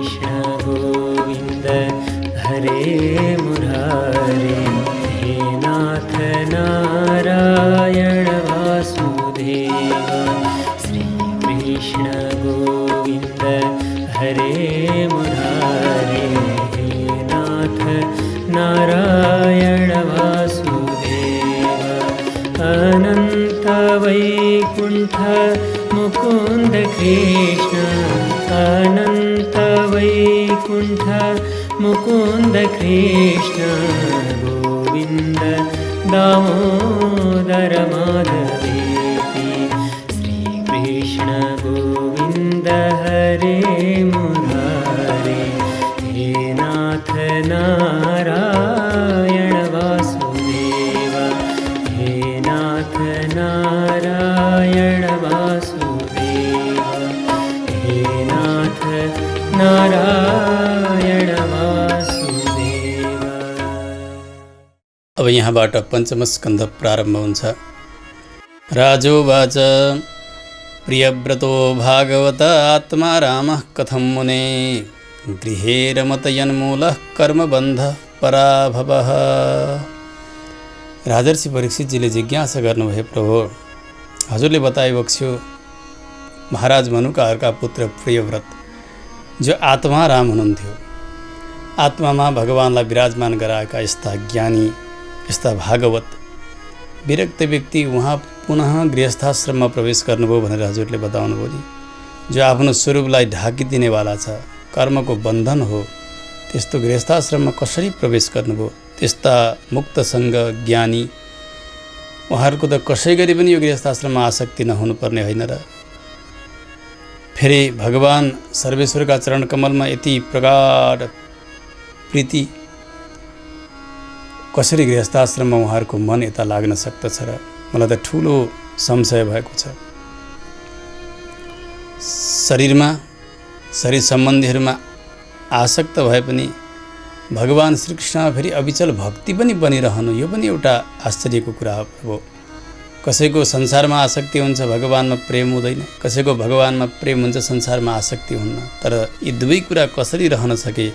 कृष्ण गोविन्द हरे मुरारे, हे नाथ नारायण वासुदेव। श्रीकृष्ण गोविन्द हरे मुरारे, हे नाथ नारायण वासुदेव। अनंत वैकुंठ मुकुंद कृष्ण, अनंत वैकुंठ मुकुंद कृष्ण गोविंद दामोदर माधवेति। श्रीकृष्ण गोविन्द हरे मुरारे, हे नाथ नारायण वासुदेव, हे नाथ नारायण वासुदेव, हे नाथ नारायण वासुदेव। अब यहाँबाट पञ्चम स्कन्ध प्रारम्भ हुन्छ। राजोवाच प्रियव्रतो भागवत आत्मा रामः कथं मुने, गृहे रमतयन्मूलः कर्मबन्धः पराभवः। राजर्षि परीक्षितजीले जिज्ञासा गर्नुभयो, प्रभु हजुरले बताइबक्स्यो महाराज मनुका अर्का पुत्र प्रियव्रत जो आत्मा राम हुनुहुन्थ्यो, आत्मामा भगवानलाई विराजमान गराएका यस्ता ज्ञानी, यस्ता भागवत विरक्त व्यक्ति उहाँ पुनः गृहस्थाश्रममा प्रवेश गर्नुभयो भनेर हजुरले बताउनुभयो नि। जो आफ्नो स्वरूपलाई ढाकिदिनेवाला छ, कर्मको बन्धन हो, त्यस्तो गृहस्थाश्रममा कसरी प्रवेश गर्नुभयो? त्यस्ता मुक्तसँग ज्ञानी उहाँहरूको त कसै गरी पनि यो गृहस्थाश्रममा आसक्ति नहुनुपर्ने होइन र? फेरि भगवान सर्वेश्वरका चरण कमलमा यति प्रगाढ प्रीति कसरी गृहस्थाश्रममा उहाँहरूको मन यता लाग्न सक्दछ र? मलाई त ठुलो संशय भएको छ। शरीर सम्बन्धीहरूमा आसक्त भए पनि भगवान श्रीकृष्णमा फेरि अविचल भक्ति पनि बनिरहनु, यो पनि एउटा आश्चर्यको कुरा हो प्रभु। कसैको संसारमा आसक्ति हुन्छ, भगवानमा प्रेम हुँदैन, कसैको भगवानमा प्रेम हुन्छ, संसारमा आसक्ति हुन्न। तर यी दुवै कुरा कसरी रहन सके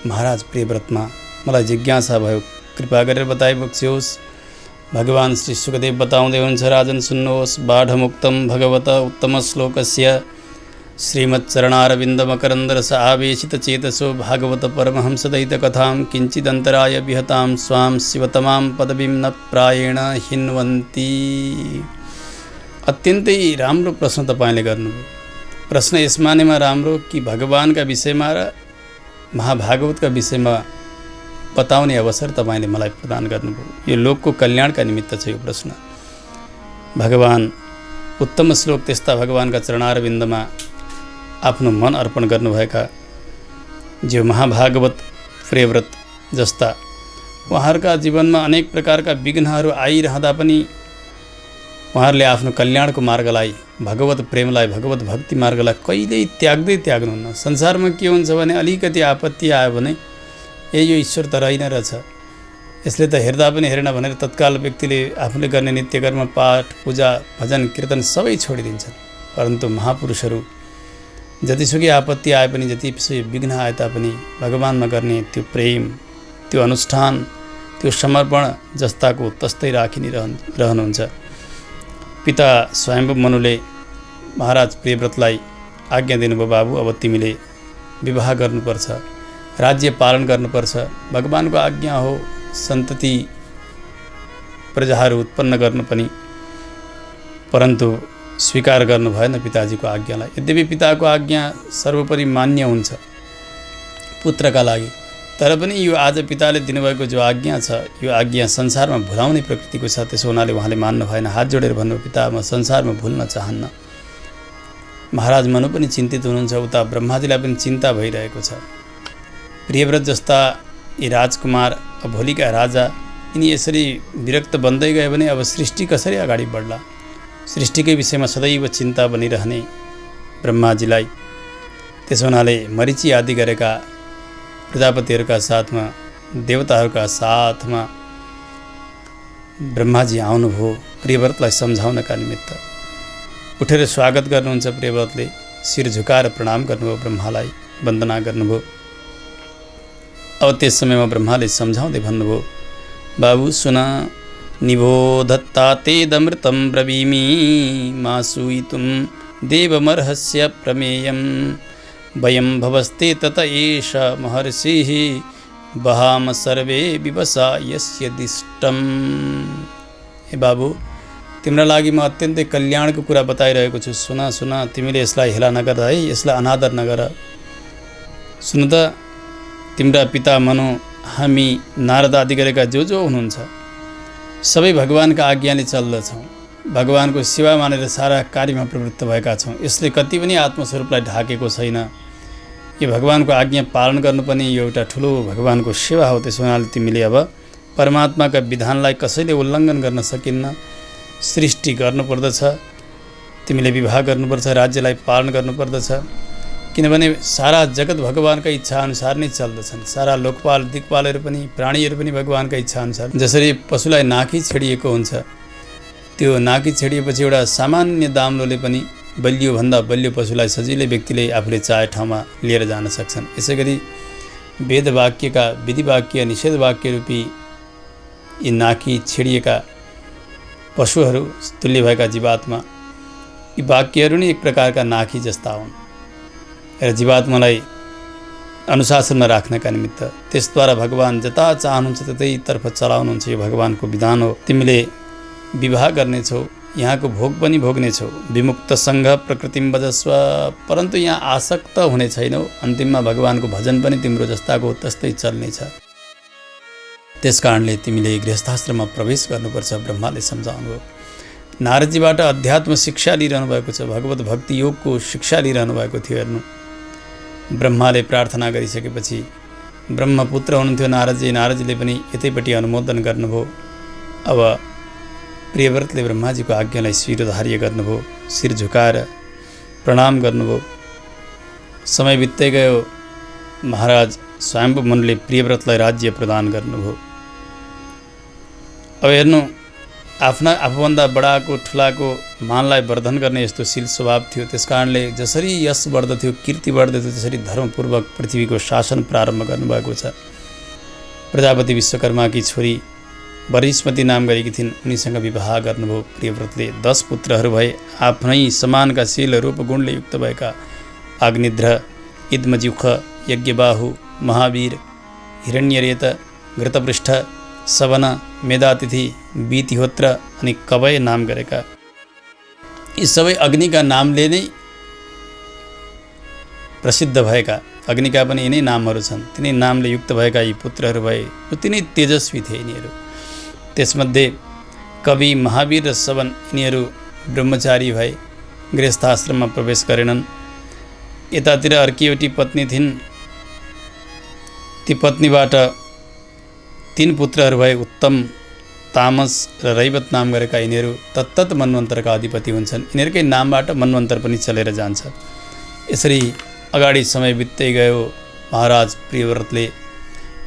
महाराज प्रियव्रतमा? मलाई जिज्ञासा भयो, कृपा गरेर बताइबक्स्योस्। भगवान श्री सुखदेव बताउँदै हुन्छ, राजन सुन्नुहोस्। बाढमुक्तं भगवत उत्तम श्लोकस्य श्रीमच्चरणारविन्दमकरन्दरस आवेशित चेतसो भागवत परमहंसदयित कथां किञ्चिदन्तराय विहतां स्वां शिवतमां पदवीं न प्रायेण हिन्वन्ति। अत्यन्तै राम्रो प्रश्न तपाईँले गर्नुभयो। प्रश्न यस मानेमा राम्रो कि भगवानका विषयमा र महाभागवतका विषयमा बताउने अवसर तपाईँले मलाई प्रदान गर्नुभयो। यो लोकको कल्याणका निमित्त छ यो प्रश्न। भगवान उत्तम श्लोक त्यस्ता भगवानका चरणारविन्दमा आफ्नो मन अर्पण गर्नुभएका जो महाभागवत प्रियव्रत जस्ता उहाँहरूका जीवनमा अनेक प्रकारका विघ्नहरू आइरहँदा पनि उहाँहरूले आफ्नो कल्याणको मार्गलाई, भगवत प्रेमलाई, भगवत भक्ति मार्गलाई कहिल्यै त्याग्नुहुन्न। संसारमा के हुन्छ भने अलिकति आपत्ति आयो भने यो ईश्वर त रहेन रहेछ, यसले त हेर्दा पनि हेरेन भनेर तत्काल व्यक्तिले आफूले गर्ने नित्यकर्म, पाठ, पूजा, भजन, कीर्तन सबै छोडिदिन्छन्। परन्तु महापुरुषहरू जतिसुकै आपत्ति आए पनि, जतिसुकै विघ्न आए तापनि भगवानमा गर्ने त्यो प्रेम, त्यो अनुष्ठान, त्यो समर्पण जस्ताको तस्तै रहनुहुन्छ। पिता स्वयम्भू मनुले महाराज प्रियव्रतलाई आज्ञा दिनुभयो, बाबु अब तिमीले विवाह गर्नुपर्छ, राज्य पालन गर्नुपर्छ। भगवानको आज्ञा हो, सन्तति प्रजाहरू उत्पन्न गर्नु पनि, परन्तु स्वीकार गर्नु भएन पिताजीको आज्ञालाई। यद्यपि पिताको आज्ञा सर्वोपरि मान्य हुन्छ पुत्रका लागि, तर पनि यो आज पिताले दिनुभएको जो आज्ञा छ, यो आज्ञा संसारमा भुलाउने प्रकृतिको छ। त्यसो हुनाले उहाँले मान्नु भएन। हात जोडेर भन्नु, पिता म संसारमा भुल्न चाहन्न। महाराज मनु पनि चिन्तित हुनुहुन्छ, उता ब्रह्माजीलाई पनि चिन्ता भइरहेको छ। प्रियव्रत जस्ता यी राजकुमार, भोलिका राजा, यिनी यसरी विरक्त बन्दै गए भने अब सृष्टि कसरी अगाडि बढ्ला? सृष्टिकै विषयमा सदैव चिन्ता बनिरहने ब्रह्माजीलाई, त्यसो हुनाले मरीचि आदि गरेका प्रजापतिहरूका साथमा, देवताहरूका साथमा ब्रह्माजी आउनुभयो प्रियव्रतलाई सम्झाउनका निमित्त। उठेर स्वागत गर्नुहुन्छ प्रियव्रतले। शिर झुकाएर प्रणाम गर्नुभयो, ब्रह्मालाई वन्दना गर्नुभयो। अब त्यस समयमा ब्रह्माले सम्झाउँदै भन्नुभयो, बाबु सुन, निबोधत्ता तेदमृतं ब्रवीमि मा सूयितुं देवमर्हस्य प्रमेयं वयं भवस्ते तत एष महर्षिः वहाम सर्वे विवसा यस्य दिष्टम। हे बाबु, तिम्रा लागि म अत्यन्तै कल्याणको कुरा बताइरहेको छु। सुन सुन, तिमीले यसलाई हेला नगर है, यसलाई अनादर नगर। सुन त, तिम्रा पिता मनु, हामी नारद आदि गरेका जो हुनुहुन्छ सबै भगवानका आज्ञाले चल्दछौँ, भगवानको सेवा मानेर सारा कार्यमा प्रवृत्त भएका छौँ। यसले कति पनि आत्मस्वरूपलाई ढाकेको छैन। यो भगवानको आज्ञा पालन गर्नुपर्ने यो एउटा ठुलो भगवानको सेवा हो। त्यसो हुनाले तिमीले अब परमात्माका विधानलाई कसैले उल्लङ्घन गर्न सकिन्न। सृष्टि गर्नुपर्दछ, तिमीले विवाह गर्नुपर्छ, राज्यलाई पालन गर्नुपर्दछ, किनभने सारा जगत भगवानका इच्छा अनुसार नै चल्दछन्। सारा लोकपाल दिक्पालहरू पनि, प्राणीहरू पनि भगवानका इच्छा अनुसार। जसरी पशुलाई नाकी छेडिएको हुन्छ, त्यो नाकी छेडिएपछि एउटा सामान्य दाम्लोले पनि बलियोभन्दा बलियो पशुलाई सजिलै व्यक्तिले आफूले चाहे ठाउँमा लिएर जान सक्छन्। यसै गरी वेदवाक्यका विधिवाक्य निषेधवाक्य रूपी यी नाकी छेडिएका पशुहरू तुल्य भएका जीवात्मा, यी वाक्यहरू नै एक प्रकारका नाकी जस्ता हुन् र जीवात्मालाई अनुशासनमा राख्नका निमित्त त्यसद्वारा भगवान जता चाहनुहुन्छ त्यतैतर्फ चलाउनुहुन्छ। यो भगवानको विधान हो। तिमीले विवाह गर्नेछौ, यहाँको भोग पनि भोग्नेछौ। विमुक्त सङ्घ प्रकृतिम भजस्व, परन्तु यहाँ आसक्त हुने छैनौ। अन्तिममा भगवानको भजन पनि तिम्रो जस्ताको तस्तै चल्नेछ। त्यसकारणले तिमीले गृहस्थाश्रममा प्रवेश गर्नुपर्छ, ब्रह्माले सम्झाउनुभयो। नारदजीबाट अध्यात्म शिक्षा लिइरहनु भएको छ, भगवत भक्ति योगको शिक्षा लिइरहनु भएको थियो। हेर्नु, ब्रह्माले प्रार्थना गरिसकेपछि ब्रह्मपुत्र हुनुहुन्थ्यो नारदजी, नारदजीले पनि यतैपट्टि अनुमोदन गर्नुभयो। अब प्रियव्रतले ब्रह्माजीको आज्ञालाई शिरोधार्य गर्नुभयो, शिर झुकाएर प्रणाम गर्नुभयो। समय बित्दै गयो, महाराज स्वयम्भू मनुले प्रियव्रतलाई राज्य प्रदान गर्नुभयो। अब हेर्नु, आफूभन्दा बडाको ठुलाको मानलाई वर्धन गर्ने यस्तो शील स्वभाव थियो। त्यसकारणले जसरी यश बढ्दथ्यो, कीर्ति बढ्दथ्यो, त्यसरी धर्मपूर्वक पृथ्वीको शासन प्रारम्भ गर्नुभएको छ। प्रजापति विश्वकर्माकी छोरी वरिष्मती नाम गरेकी थिइन्, उनीसँग विवाह गर्नुभयो प्रियव्रतले। 10 पुत्रहरू भए। आफ्नै समानका शील रूप गुणले युक्त भएका आग्निध्र, इद्मजिह्व, यज्ञबाहु, महावीर, हिरण्यरेत, घृतपृष्ठ, सवन, मेधातिथि, बीतिहोत्र अनि कवय नाम गरेका यी सबै अग्निका नामले नै प्रसिद्ध भएका, अग्निका पनि यिनै नामहरू छन्, तिनै नामले युक्त भएका यी पुत्रहरू भए। अति नै तेजस्वी थिए यिनीहरू। त्यसमध्ये कवि, महावीर र सवन यिनीहरू ब्रह्मचारी भए, गृहस्थाश्रममा प्रवेश गरेनन्। यतातिर अर्की एउटी पत्नी थिइन्, ती पत्नीबाट 3 पुत्रहरू भए। उत्तम, तामस र रैवत नाम गरेका यिनीहरू तत्तत मन्वन्तरका अधिपति हुन्छन्। यिनीहरूकै नामबाट मन्वन्तर पनि चलेर जान्छ। यसरी अगाडि समय बित्दै गयो। महाराज प्रियव्रतले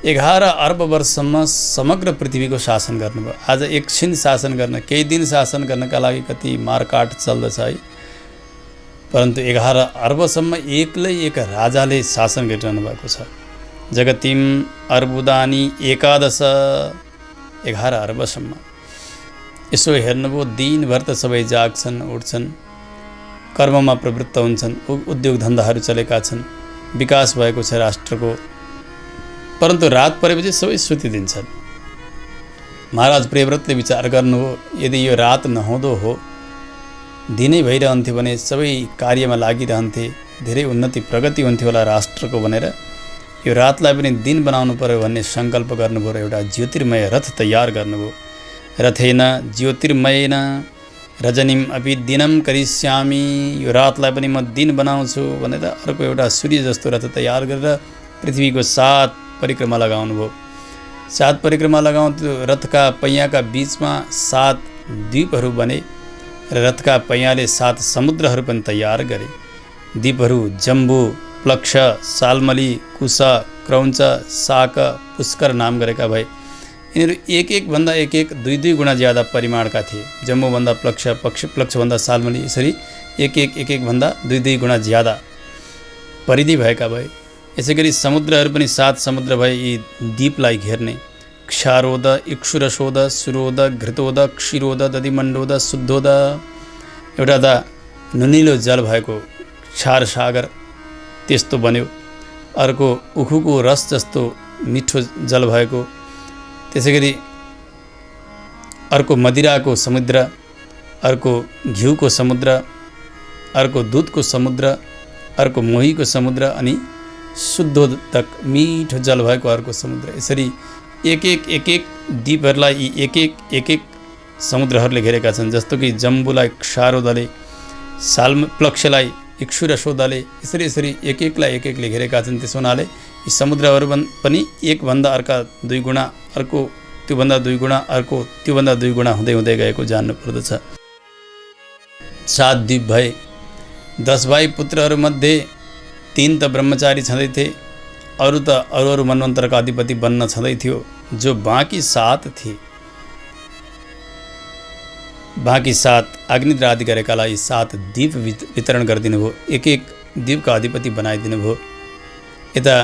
11 अर्ब वर्षसम्म समग्र पृथ्वीको शासन गर्नुभयो। आज एकछिन शासन गर्न, केही दिन शासन गर्नका लागि कति मारकाट चल्दछ है, परन्तु 11 अर्बसम्म एक्लै एक राजाले शासन गरिरहनु भएको छ। जगतिम अर्बुदानी 11 अर्बसम्म। यसो हेर्नुभयो, दिनभर त सबै जाग्छन्, उठ्छन्, कर्ममा प्रवृत्त हुन्छन्, उद्योग धन्दाहरू चलेका छन्, विकास भएको छ राष्ट्रको, परन्तु रात परेपछि सबै सुतिदिन्छन्। महाराज प्रियव्रतले विचार गर्नुभयो, यदि यो रात नहुँदो हो, दिनै भइरहन्थ्यो भने सबै कार्यमा लागिरहन्थे, धेरै उन्नति प्रगति हुन्थ्यो होला राष्ट्रको भनेर यो रातलाई पनि दिन बनाउनु पर्यो भन्ने सङ्कल्प गर्नुभयो र एउटा ज्योतिर्मय रथ तयार गर्नुभयो। रथेन ज्योतिर्मयेन रजनीम अपि दिनम करिष्यामि, यो रातलाई पनि म दिन बनाउँछु भनेर अर्को एउटा सूर्य जस्तो रथ तयार गरेर पृथ्वीको 7 परिक्रमा लगाउनु भयो। 7 परिक्रमा लगाउँथ्यो। रथका पैयाका बीचमा 7 द्वीपहरू बने र रथका पैयाले 7 समुद्रहरू पनि तयार गरे। द्वीपहरू जम्बू, प्लक्ष, सालमली, कुश, क्रौञ्च, शाक, पुष्कर नाम गरेका भए। यिनीहरू एक भन्दा एक 2 गुणा ज्यादा परिमाणका थिए। जम्बूभन्दा प्लक्ष, प्लक्षभन्दा सालमली, यसरी एक भन्दा 2 गुणा ज्यादा परिधि भएका भए। यसै गरी समुद्रहरू पनि 7 समुद्र भए यी द्वीपलाई घेर्ने। क्षारोद, इक्षुरसोद, सुरोद, घृतोद, क्षीरोद, दधिमण्डोद, शुद्धोद, एउटा त नुनिलो जल भएको क्षार सागर त्यस्तो बन्यो। अर्को उखुको रस जस्तो मिठो जल भएको, त्यसै गरी अर्को मदिराको समुद्र, अर्को घिउको समुद्र, अर्को दुधको समुद्र, अर्को मोहीको समुद्र अनि शुद्धोदक मिठो जल भएको अर्को समुद्र। यसरी एक द्वीपहरूलाई यी एक समुद्रहरूले घेरेका छन्। जस्तो कि जम्बुलाई क्षारोदले, सालप्लक्षलाई इक्षुरसोदले, यसरी एकले घेरेका छन्। त्यसो हुनाले यी समुद्रहरू पनि एकभन्दा अर्का 2 गुणा, अर्को त्योभन्दा 2 गुणा, अर्को त्योभन्दा 2 गुणा हुँदै गएको जान्नु पर्दछ। 7 द्वीप भए। 10 भाइ पुत्रहरूमध्ये 3 त ब्रह्मचारी छँदै थिए, अरू त अरू मनवन्तरका अधिपति बन्न छँदै थियो। जो बाँकी 7 थिए, बाँकी 7 अग्निद्र आदि गरेकालाई 7 द्वीप वितरण गरिदिनु भयो। एक द्वीपका अधिपति बनाइदिनु भयो। यता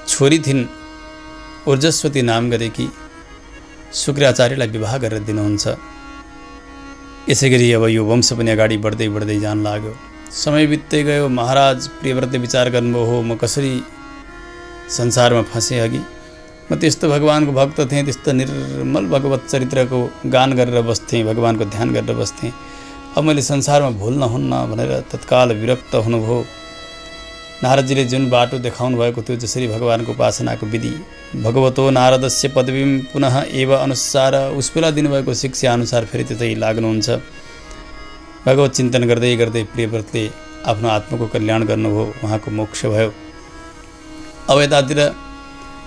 छोरी थिइन् ऊर्जस्वती नाम गरेकी, शुक्राचार्यलाई विवाह गरेर दिनुहुन्छ। यसै गरी अब यो वंश पनि अगाडि बढ्दै जान लाग्यो। समय बित्दै गयो। महाराज प्रियव्रतले विचार गर्नुभयो, हो म कसरी संसारमा फँसेँ। अघि म त्यस्तो भगवानको भक्त थिएँ, त्यस्तो निर्मल भगवत चरित्रको गान गरेर बस्थेँ, भगवानको ध्यान गरेर बस्थेँ। अब मैले संसारमा भुल्न हुन्न भनेर तत्काल विरक्त हुनुभयो। नारदजीले जुन बाटो देखाउनु भएको थियो, जसरी भगवानको उपासनाको विधि, भगवतो नारदस्य पदवीं पुनः एव अनुसार, उस बेला दिनुभएको शिक्षा अनुसार फेरि त्यतै लाग्नुहुन्छ। भगवत चिन्तन गर्दै प्रियव्रतले आफ्नो आत्माको कल्याण गर्नुभयो, उहाँको मोक्ष भयो। अब यतातिर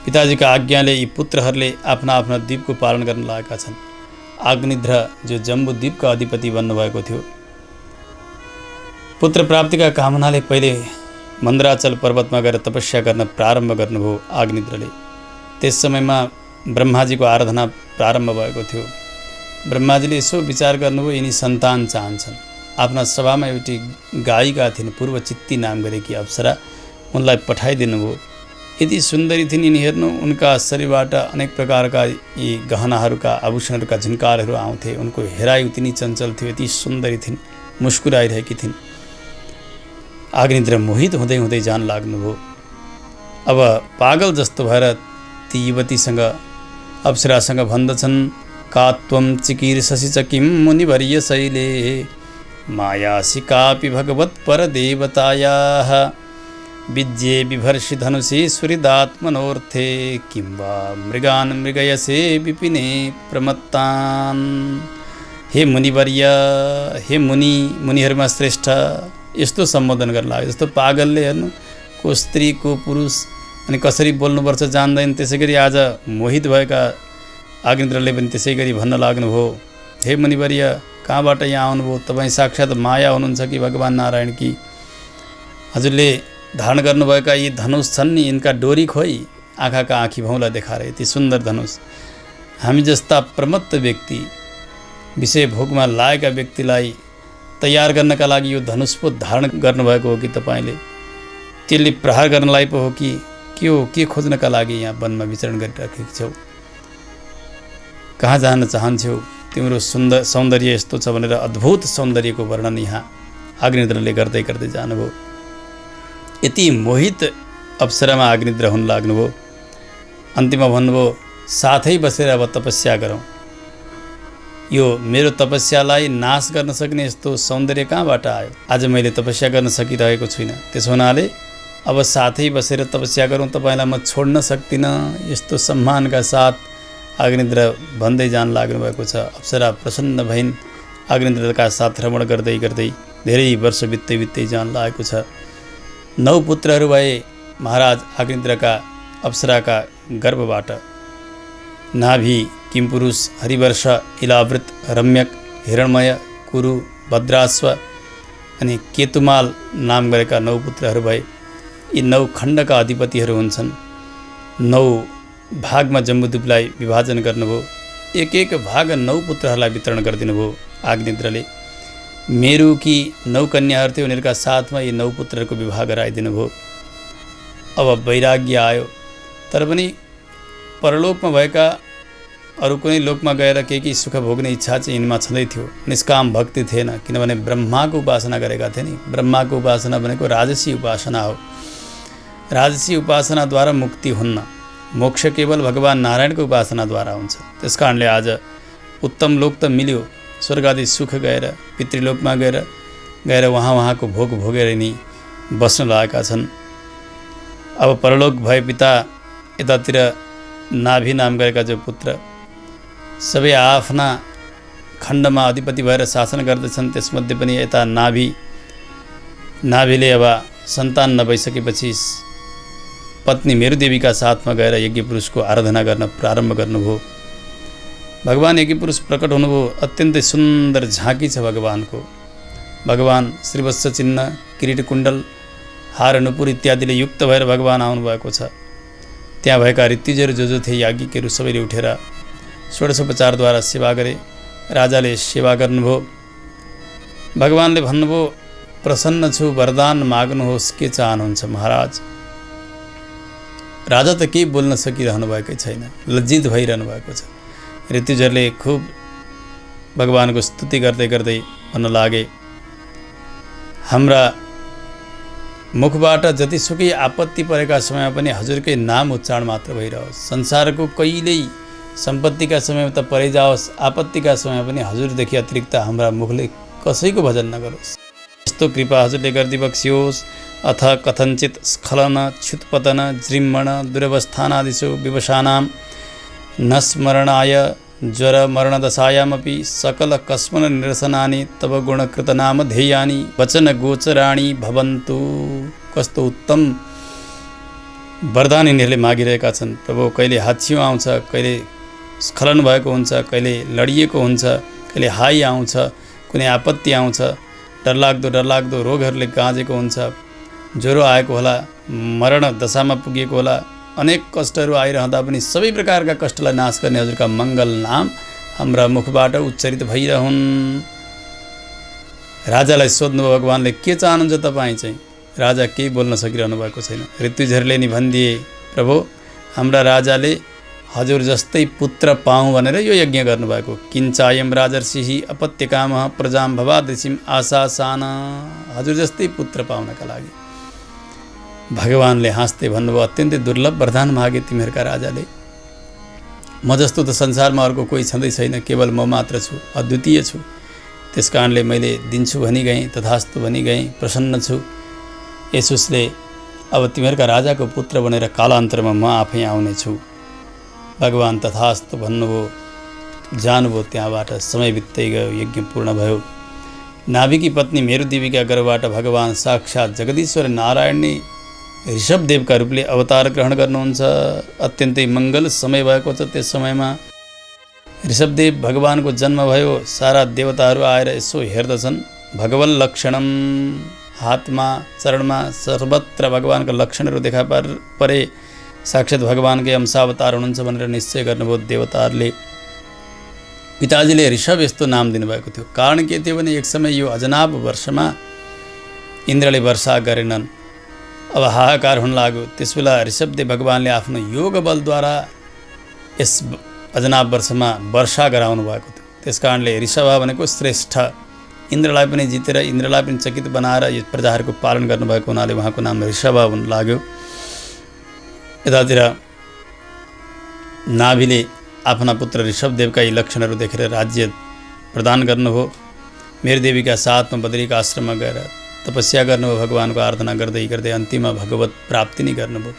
पिताजीका आज्ञाले यी पुत्रहरूले आफ्ना द्वीपको पालन गर्न लागेका छन्। अग्निध्र जो जम्बु द्वीपका अधिपति बन्नुभएको थियो, पुत्र प्राप्तिका कामनाले पहिले मन्द्राचल पर्वतमा गएर तपस्या गर्न प्रारम्भ गर्नुभयो अग्निध्रले। त्यस समयमा ब्रह्माजीको आराधना प्रारम्भ भएको थियो। ब्रह्माजीले यसो विचार गर्नुभयो, यिनी सन्तान चाहन्छन्। आफ्ना सभामा एउटी गायिका थिइन्, पूर्वचित्ती नाम गरेकी अप्सरा, उनलाई पठाइदिनु भयो। यति सुन्दरी थिइन् यिनी, हेर्नु उनका शरीरबाट अनेक प्रकारका यी गहनाहरूका, आभूषणहरूका झुन्कारहरू आउँथे। उनको हेराइ उति नै चञ्चल थियो, यति सुन्दरी थिइन्, मुस्कुराइरहेकी थिइन्। अग्निध्र मोहित हुँदै जान लाग्नुभयो। अब पागल जस्तो भएर ती युवतीसँग, अप्सरासँग भन्दछन्, का त्वं चिकीर्षसि च किं मुनिवर्य शैले, मायासि कापि भगवत् परदेवतायाः, विज्ये बिभर्षि धनुषीश्वरिदात्मनोऽर्थे, किं वा मृगान् मृगयसे विपिने प्रमत्तान्। हे मुनिवर्य, हे मुनिहरूमा श्रेष्ठ, यस्तो सम्बोधन गर्न लाग्यो। जस्तो पागलले हेर्नु को स्त्री को पुरुष अनि कसरी बोल्नुपर्छ जान्दैन, त्यसै गरी आज मोहित भएका अग्निन्द्रले पनि त्यसै गरी भन्न लाग्नुभयो, हे मुनिवर्य कहाँबाट यहाँ आउनुभयो? तपाईँ साक्षात् माया हुनुहुन्छ कि भगवान् नारायण कि? हजुरले धारण गर्नुभएका यी धनुष छन् नि, यिनका डोरी खोइ आँखाका आँखी भौँला देखाएर, यति सुन्दर धनुष। हामी जस्ता प्रमत्त व्यक्ति, विषय भोगमा लागेका व्यक्तिलाई तयार गर्नका लागि यो धनुष पो धारण गर्नुभएको हो कि तपाईँले? त्यसले प्रहार गर्नलाई पो हो कि के हो? के खोज्नका लागि यहाँ वनमा विचरण गरिराखेको छौ? कहाँ जान चाहन्छौ? तिम्रो सौन्दर्य यस्तो छ भनेर अद्भुत सौन्दर्यको वर्णन यहाँ अग्निन्द्रले गर्दै जानुभयो। यति मोहित अप्सरामा अग्निन्द्र हुन लाग्नुभयो। अन्तिममा भन्नुभयो, साथै बसेर अब तपस्या गरौँ। यो मेरो तपस्यालाई नाश गर्न सक्ने यस्तो सौन्दर्य कहाँबाट आयो? आज मैले तपस्या गर्न सकिरहेको छुइनँ। त्यसो हुनाले अब साथै बसेर तपस्या गरौँ, तपाईँलाई म छोड्न सक्दिनँ। यस्तो सम्मानका साथ अग्निन्द्र भन्दै जान लाग्नुभएको छ। अप्सरा प्रसन्न भइन्। अग्निन्द्रका साथ भ्रमण गर्दै धेरै वर्ष बित्दै जान लागेको छ। 9 पुत्रहरू भए महाराज अग्निन्द्रका अप्सराका गर्भबाट। नाभि, किमपुरुष, हरिवर्ष, इलावृत, रम्यक, हिरणमय, कुरु, भद्राश्व अनि केतुमाल नाम गरेका 9 पुत्रहरू भए। यी 9 खण्डका अधिपतिहरू हुन्छन्। 9 भागमा जम्बुद्वीपलाई विभाजन गर्नुभयो। एक भाग 9 पुत्रहरूलाई वितरण गरिदिनु भयो अग्निन्द्रले। मेरुकी 9 कन्याहरू थिए, उनीहरूका साथमा यी 9 पुत्रहरूको विवाह गराइदिनु भयो। अब वैराग्य आयो, तर पनि परलोकमा भएका अरू कुनै लोकमा गएर केही सुख भोग्ने इच्छा चाहिँ यिनमा छँदै थियो। निष्काम भक्ति थिएन, किनभने ब्रह्माको उपासना गरेका थिए नि। ब्रह्माको उपासना भनेको राजसी उपासना हो। राजसी उपासनाद्वारा मुक्ति हुन्न, मोक्ष केवल भगवान नारायणको उपासनाद्वारा हुन्छ। त्यस कारणले आज उत्तम लोक त मिल्यो, स्वर्ग आदि सुख गएर पितृलोकमा गएर वहाँको भोग भोगेर नि बस्न लागेका छन्। अब परलोक भए पिता यतातिर नाभि नाम गरेका जो पुत्र सबै आफ्ना खण्डमा अधिपति भएर शासन गर्दछन्। त्यसमध्ये पनि यता नाभिले अब सन्तान नभइसकेपछि पत्नी मेरुदेवीका साथमा गएर यज्ञ पुरुषको आराधना गर्न प्रारम्भ गर्नुभयो। भगवान यज्ञ पुरुष प्रकट हुनुभयो। अत्यन्तै सुन्दर झाँकी छ भगवानको। भगवान श्रीवत्स चिन्ह, किरीट कुण्डल, हार नुपुर इत्यादिले युक्त भएर भगवान आउनुभएको छ। त्यहाँ भएका ऋत्विजहरू जो थिए याज्ञिकहरू सबैले उठेर षोडशोपचारद्वारा सेवा गरे। राजाले सेवा गर्नुभयो। भगवानले भन्नुभयो, प्रसन्न छु, वरदान माग्नुहोस्, के चाहनुहुन्छ महाराज। राजा त केही बोल्न सकिरहनु भएकै छैन, लज्जित भइरहनु भएको छ। ऋत्विजहरूले खुब भगवानको स्तुति गर्दै गर्दै भन्न लागे, हाम्रा मुखबाट जतिसुकै आपत्ति परेका समयमा पनि हजुरकै नाम उच्चारण मात्र भइरहोस्। संसारको कहिल्यै सम्पत्तिका समयमा त परै जाओस्, आपत्तिका समयमा पनि हजुरदेखि अतिरिक्त हाम्रा मुखले कसैको भजन नगरोस्। यस्तो कृपा हजुरले गर्दै बक्सियोस्। अथ कथञ्चित् स्खलन च्युतपतन जृम्मण दुरवस्थानादिषु विवशानां न स्मरणाय ज्वर मरणदशायामपि सकल कस्मन निरसनानि तव गुणकृतनाम ध्येयानि वचन गोचराणि भवन्तु। कस्तो उत्तम वरदान यिनीहरूले मागिरहेका छन्। प्रभु, कहिले हाच्छिउँ आउँछ, कहिले स्खलन भएको हुन्छ, कहिले लडिएको हुन्छ, कहिले हाई आउँछ, कुनै आपत्ति आउँछ, डरलाग्दो रोगहरूले गाँजेको हुन्छ, ज्वरो आएको होला, मरण दशामा पुगेको होला, अनेक कष्टहरू आइरहँदा पनि सबै प्रकारका कष्टलाई नाश गर्ने हजुरका मङ्गल नाम हाम्रा मुखबाट उच्चारित भइरहन्। राजालाई सोध्नुभयो भगवानले, के चाहनुहुन्छ तपाईँ चाहिँ। राजा केही बोल्न सकिरहनु भएको छैन। ऋत्विजहरूले नि भनिदिए, प्रभु, हाम्रा राजाले हजुर जस्तै पुत्र पाऊँ भनेर यो यज्ञ गर्नुभएको। किञ्चायम राजर्षिः अपत्यकामः प्रजां भवादृशिं आशा सान। हजुर जस्तै पुत्र पाउनका लागि भगवानले हाँस्दै भन्नुभयो, अत्यन्तै दुर्लभ वरदान मागे तिमीहरूका राजाले। म जस्तो त संसारमा अर्को कोही छँदै छैन, केवल म मात्र छु, अद्वितीय छु। त्यस कारणले मैले दिन्छु भनी गएँ, तथास्तु भनी गएँ, प्रसन्न छु। यसुसले अब तिमीहरूका राजाको पुत्र बनेर कालान्तरमा म आफै आउने छु। भगवान तथास्तु भन्नुभयो, जानुभयो। त्यहाँबाट समय बित्दै गयो, यज्ञ पूर्ण भयो। नाभिकी पत्नी मेरुदेवीका गर्भबाट भगवान साक्षात जगदीश्वर नारायण नै ऋषभदेवका रूपले अवतार ग्रहण गर्नुहुन्छ। अत्यन्तै मङ्गल समय भएको छ। त्यस समयमा ऋषभदेव भगवानको जन्म भयो। सारा देवताहरू आएर यसो हेर्दछन्। भगवल लक्षणम, हातमा चरणमा सर्वत्र भगवानका लक्षणहरू देखा परे साक्षात भगवानकै अंशावतार हुनुहुन्छ भनेर निश्चय गर्नुभयो देवताहरूले। पिताजीले ऋषभ यस्तो नाम दिनुभएको थियो। कारण के थियो भने एक समय यो अजनाब वर्षमा इन्द्रले वर्षा गरेनन्। अब हाहाकार हुन लाग्यो। त्यसबेला ऋषभदेव भगवानले आफ्नो योग बलद्वारा यस अजनाब वर्षमा वर्षा गराउनु भएको थियो। त्यस कारणले ऋषभ भनेको श्रेष्ठ, इन्द्रलाई पनि जितेर इन्द्रलाई पनि चकित बनाएर यो प्रजाहरूको पालन गर्नुभएको हुनाले उहाँको नाम ऋषभ हुन लाग्यो। यतातिर नाभिले आफ्ना पुत्र ऋषभदेवका यी लक्षणहरू देखेर राज्य प्रदान गर्नुभयो। मेरुदेवीका साथमा बद्रीका आश्रममा गएर तपस्या गर्नुभयो। भगवानको आराधना गर्दै गर्दै अन्तिममा भगवत प्राप्ति नै गर्नुभयो।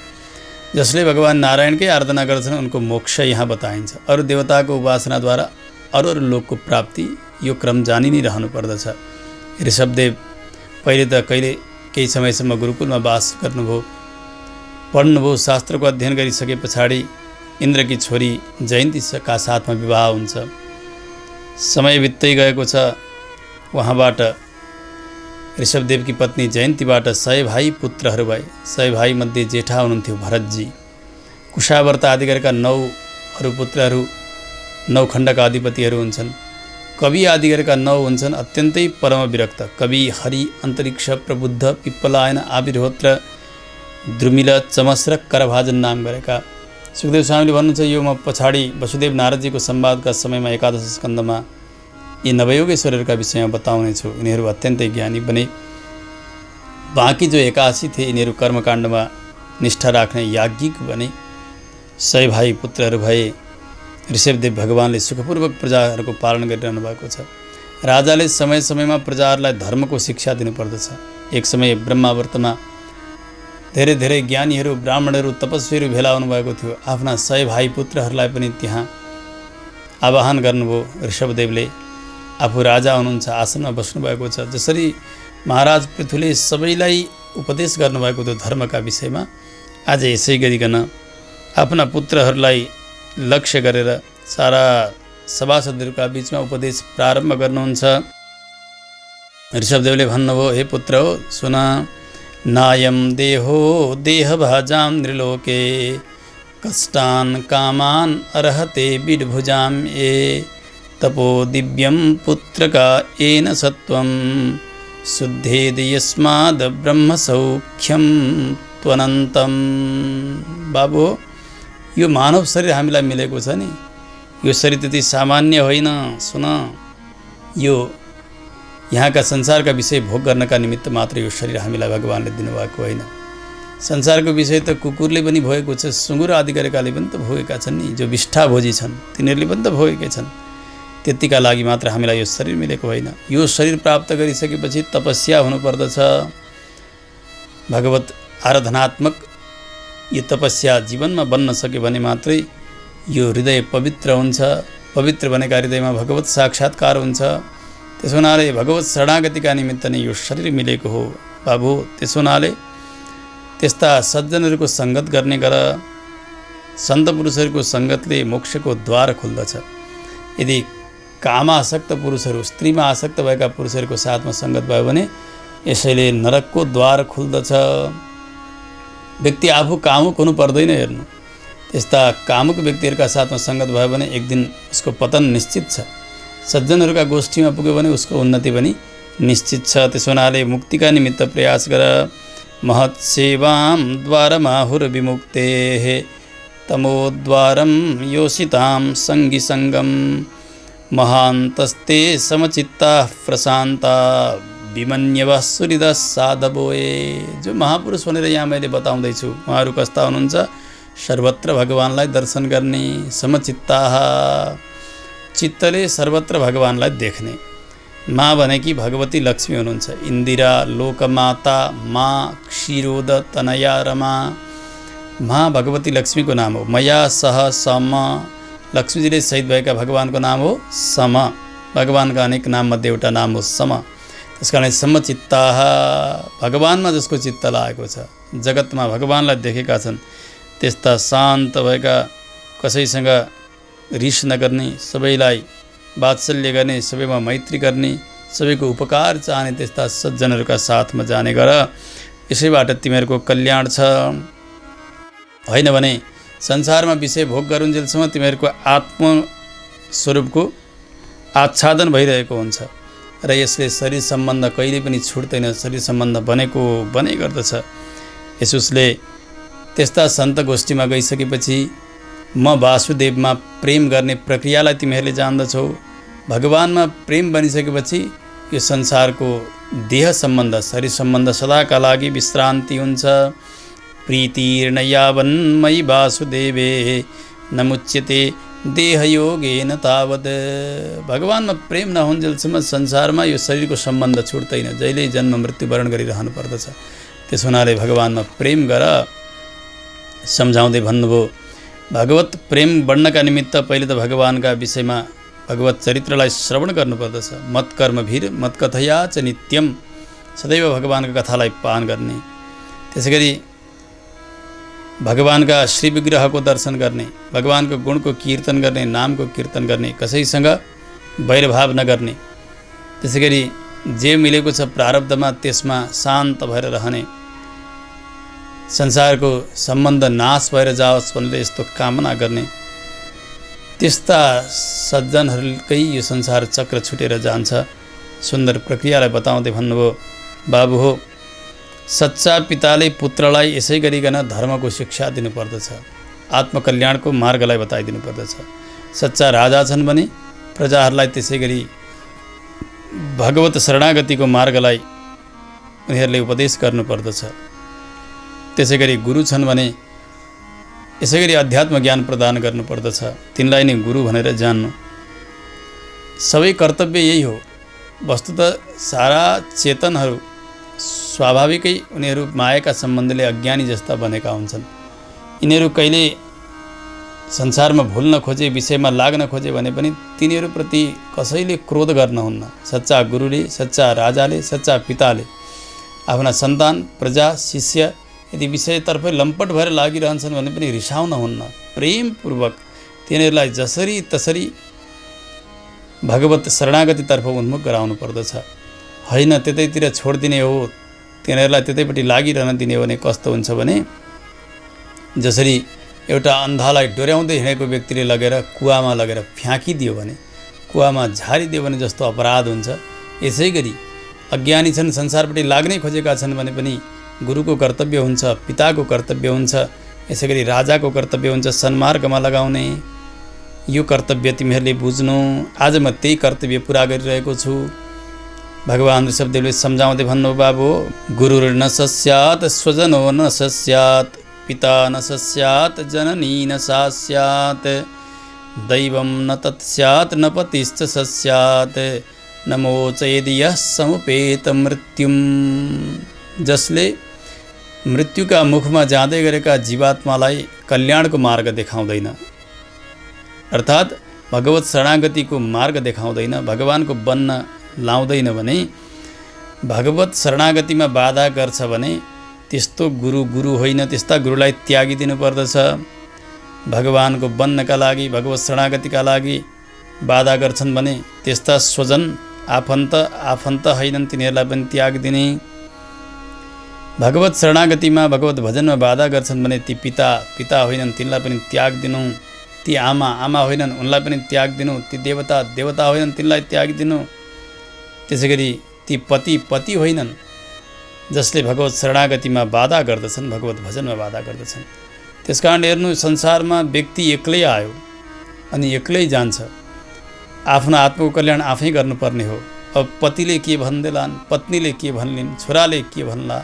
जसले भगवान नारायणकै आराधना गर्छन् उनको मोक्ष यहाँ बताइन्छ। अरू देवताको उपासनाद्वारा अरू लोकको प्राप्ति यो क्रम जानी नै रहनु पर्दछ। ऋषभदेव पहिले त केही समयसम्म गुरुकुलमा वास गर्नुभयो, पढ्नुभयो। शास्त्रको अध्ययन गरिसके पछाडि इन्द्रकी छोरी जयन्तीका साथमा विवाह हुन्छ। समय बित्दै गएको छ। उहाँबाट ऋषभदेवकी पत्नी जयन्तीबाट 100 भाइ पुत्रहरू भए। 100 भाइ मध्ये जेठा हुनुहुन्थ्यो भरतजी। कुशावर्त आदि गरेका 9 पुत्रहरू 9 खण्डका अधिपतिहरू हुन्छन्। कवि आदि गरेका 9 हुन्छन् अत्यन्तै परम विरक्त। कवि, हरि, अन्तरिक्ष, प्रबुद्ध, पिप्पलायन, आविर्होत्र, द्रुमिल, चमस्र, करभाजन नाम गरेका। सुखदेव स्वामीले भन्नुहुन्छ यो म पछाडि वसुदेव नारदजीको संवादका समयमा एकादश स्कन्धमा यी नवयोगेश्वरहरूका विषयमा बताउने छु। यिनीहरू अत्यन्तै ज्ञानी बने। बाँकी जो 81 थिए यिनीहरू कर्मकाण्डमा निष्ठा राख्ने याज्ञिक बने। 100 भाइ पुत्रहरू भए। ऋषभदेव भगवानले सुखपूर्वक प्रजाहरूको पालन गरिरहनु भएको छ। राजाले समय समयमा प्रजाहरूलाई धर्मको शिक्षा दिनुपर्दछ। एक समय ब्रह्मावर्तमा धेरै धेरै ज्ञानीहरू, ब्राह्मणहरू, तपस्वीहरू भेला हुनुभएको थियो। आफ्ना 100 भाइ पुत्रहरूलाई पनि त्यहाँ आवाहन गर्नुभयो। ऋषभदेवले आफू राजा हुनुहुन्छ, आसनमा बस्नुभएको छ। जसरी महाराज पृथुले सबैलाई उपदेश गर्नुभएको थियो धर्मका विषयमा, आज यसै गरिकन आफ्ना पुत्रहरूलाई लक्ष्य गरेर सारा सभासदहरूका बिचमा उपदेश प्रारम्भ गर्नुहुन्छ। ऋषभदेवले भन्नुभयो, हे पुत्र हो सुन, नायम देहो देहभाजां नृलोके कष्टान् कामान् अर्हते विड्भुजां ये तपो दिव्यं पुत्रका येन सत्वं शुद्धेद यस्माद् ब्रह्मसौख्यं त्वनन्तं। बाबु, यो मानव शरीर हामीलाई मिलेको छ नि, यो शरीर त्यति सामान्य होइन। सुन, यो यहाँका संसारका विषय भोग गर्नका निमित्त मात्र यो शरीर हामीलाई भगवानले दिनुभएको होइन। संसारको विषय त कुकुरले पनि भोगेको छ, सुँगुर आदि गरेकाले पनि त भोगेका छन् नि। जो विष्ठाभोजी छन् तिनीहरूले पनि त भोगेकै छन्। त्यतिका लागि मात्र हामीलाई यो शरीर मिलेको होइन। यो शरीर प्राप्त गरिसकेपछि तपस्या हुनुपर्दछ। भगवत आराधनात्मक यो तपस्या जीवनमा बन्न सक्यो भने मात्रै यो हृदय पवित्र हुन्छ। पवित्र बनेका हृदयमा भगवत साक्षात्कार हुन्छ। त्यसो हुनाले भगवत शरणागतिका निमित्त नै यो शरीर मिलेको हो। बाबु, त्यसो हुनाले त्यस्ता सज्जनहरूको सङ्गत गर्ने गर। सन्त पुरुषहरूको सङ्गतले मोक्षको द्वार खुल्दछ। यदि कामासक्त पुरुषहरू, स्त्रीमा आसक्त भएका पुरुषहरूको साथमा सङ्गत भयो भने यसैले नरकको द्वार खुल्दछ। व्यक्ति आफू कामुक हुनु पर्दैन। हेर्नु, त्यस्ता कामुक व्यक्तिहरूका साथमा सङ्गत भयो भने एक दिन उसको पतन निश्चित छ। सज्जनहरूका गोष्ठीमा पुग्यो भने उसको उन्नति पनि निश्चित छ। त्यसो हुनाले मुक्तिका निमित्त प्रयास गर। महत्सेवां द्वारमाहुर विमुक्तेः तमोद्वारं योषितां सङ्गिसङ्गं महान्तस्ते समचित्ताः प्रशान्ता विमन्यवः सुहृदः साधवोए। जो महापुरुष भनेर यहाँ मैले बताउँदैछु उहाँहरू कस्ता हुनुहुन्छ? सर्वत्र भगवानलाई दर्शन गर्ने, समचित्ताः, चित्तले सर्वत्र भगवानलाई देख्ने। माँ भनेकी भगवती लक्ष्मी हुनुहुन्छ। इन्दिरा, लोकमाता, माँ, क्षीरोद, तनया, रमा। माँ भगवती लक्ष्मीको नाम हो। मया सह सम, लक्ष्मीजीले सहित भएका भगवानको नाम हो सम। भगवानका अनेक नाममध्ये एउटा नाम हो सम। त्यस कारण समचित्ताः, भगवानमा जसको चित्त लागेको छ, जगतमा भगवानलाई देखेका छन्, त्यस्ता शान्त भएका, कसैसँग रिस नगर्ने, सबैलाई वात्सल्य गर्ने, सबैमा मैत्री गर्ने, सबैको उपकार चाहने त्यस्ता सज्जनहरूका साथमा जाने गर। यसैबाट तिमीहरूको कल्याण छ। होइन भने संसारमा विषय भोग गरुन्जेलसम्म तिमीहरूको आत्मस्वरूपको आच्छादन भइरहेको हुन्छ र यसले शरीर सम्बन्ध कहिले पनि छुट्दैन। शरीर सम्बन्ध बनेको बनै गर्दछ। यसुसले त्यस्ता सन्त गोष्ठीमा गइसकेपछि म वासुदेवमा प्रेम गर्ने प्रक्रियालाई तिमीहरूले जान्दछौ। भगवानमा प्रेम बनिसकेपछि यो संसारको देह सम्बन्ध, शरीर सम्बन्ध सदाका लागि विश्रान्ति हुन्छ। प्रीतिर्न यावन्मयि वासुदेवे नमुच्यते देहयोगेन तावत्। भगवानमा प्रेम नहुन्जेलसम्म संसारमा यो शरीरको सम्बन्ध छुट्दैन। जहिले जन्म मृत्यु वरण गरिरहनु पर्दछ। त्यसो हुनाले भगवानमा प्रेम गर। सम्झाउँदै भन्नुभयो, भगवत प्रेम बढ्नका निमित्त पहिले त भगवानका विषयमा भगवत चरित्रलाई श्रवण गर्नुपर्दछ। मत्कर्मभिर मत्कथया च नित्यम, सदैव भगवानका कथालाई पान गर्ने। त्यसै गरी भगवानका श्री विग्रहको दर्शन गर्ने, भगवानको गुणको कीर्तन गर्ने, नामको कीर्तन गर्ने, कसैसँग वैरभाव नगर्ने। त्यसै गरी जे मिलेको छ प्रारब्धमा त्यसमा शान्त भएर रहने। संसारको सम्बन्ध नाश भएर जाओस् भनेर यस्तो कामना गर्ने। त्यस्ता सज्जनहरूकै यो संसार चक्र छुटेर जान्छ। सुन्दर प्रक्रियालाई बताउँदै भन्नुभयो, बाबु हो, सच्चा पिताले पुत्रलाई यसै गरिकन धर्मको शिक्षा दिनुपर्दछ, आत्मकल्याणको मार्गलाई बताइदिनु पर्दछ। सच्चा राजा छन् भने प्रजाहरूलाई त्यसै गरी भगवत शरणागतिको मार्गलाई उनीहरूले उपदेश गर्नुपर्दछ। त्यसै गरी गुरु छन् भने यसै गरी अध्यात्म ज्ञान प्रदान गर्नुपर्दछ, तिनलाई नै गुरु भनेर जान्नु। सबै कर्तव्य यही हो। वस्तुतः सारा चेतनहरू स्वाभाविकै उनीहरू मायाका सम्बन्धले अज्ञानी जस्ता बनेका हुन्छन्। यिनीहरू कहिले संसारमा भुल्न खोजे, विषयमा लाग्न खोजे भने पनि तिनीहरूप्रति कसैले क्रोध गर्नुहुन्न। सच्चा गुरुले, सच्चा राजाले, सच्चा पिताले आफ्ना सन्तान, प्रजा, शिष्य यदि विषयतर्फै लम्पट भएर लागिरहन्छन् भने पनि रिसाउनुहुन्न। प्रेमपूर्वक तिनीहरूलाई जसरी तसरी भगवत शरणागतितर्फ उन्मुख गराउनु पर्दछ। होइन त्यतैतिर छोडिदिने हो, तिनीहरूलाई त्यतैपट्टि लागिरहन दिने हो भने कस्तो हुन्छ भने जसरी एउटा अन्धालाई डोर्याउँदै हिँडेको व्यक्तिले लगेर कुवामा लगेर फ्याँकिदियो भने, कुवामा झारिदियो भने जस्तो अपराध हुन्छ। यसै गरी अज्ञानी छन्, संसारपट्टि लाग्नै खोजेका छन् भने पनि गुरुको कर्तव्य हुन्छ, पिताको कर्तव्य हुन्छ, यसै गरी राजाको कर्तव्य हुन्छ सन्मार्गमा लगाउने। यो कर्तव्य तिमीहरूले बुझ्नु। आज म त्यही कर्तव्य पुरा गरिरहेको छु। भगवान् ऋषभदेवले सम्झाउँदै भन्नु, बाबु गुरुर्न सस्यात् स्वजनो न सस्यात् पिता न सस्यात् जननी न सा स्यात् दैवं न तत् स्यात् न पतिश्च सस्यात् न मोचयेदि यः समुपेत मृत्युम्। जसले मृत्युका मुखमा जाँदै गरेका जीवात्मालाई कल्याणको मार्ग देखाउँदैन, अर्थात् भगवत शरणागतिको मार्ग देखाउँदैन, भगवानको बन्न लाउँदैन भने, भगवत शरणागतिमा बाधा गर्छ भने त्यस्तो गुरु होइन। त्यस्ता गुरुलाई त्यागिदिनु पर्दछ। भगवानको बन्नका लागि, भगवत शरणागतिका लागि बाधा गर्छन् भने त्यस्ता स्वजन आफन्त होइनन्, तिनीहरूलाई पनि त्याग दिने। भगवत शरणागतिमा, भगवत भजनमा बाधा गर्छन् भने ती पिता होइनन्, तिनलाई पनि त्याग दिनु। ती आमा होइनन्, उनलाई पनि त्याग दिनु। ती देवता होइनन्, तिनलाई त्याग दिनु। त्यसै गरी ती पति होइनन्, जसले भगवत शरणागतिमा बाधा गर्दछन्, भगवत भजनमा बाधा गर्दछन्। त्यसकारण हेर्नु, संसारमा व्यक्ति एक्लै आयो अनि एक्लै जान्छ। आफ्नो आत्मको कल्याण आफै गर्नुपर्ने हो। अब पतिले के भन्देलान्, पत्नीले के भन्लिन्, छोराले के भन्ला,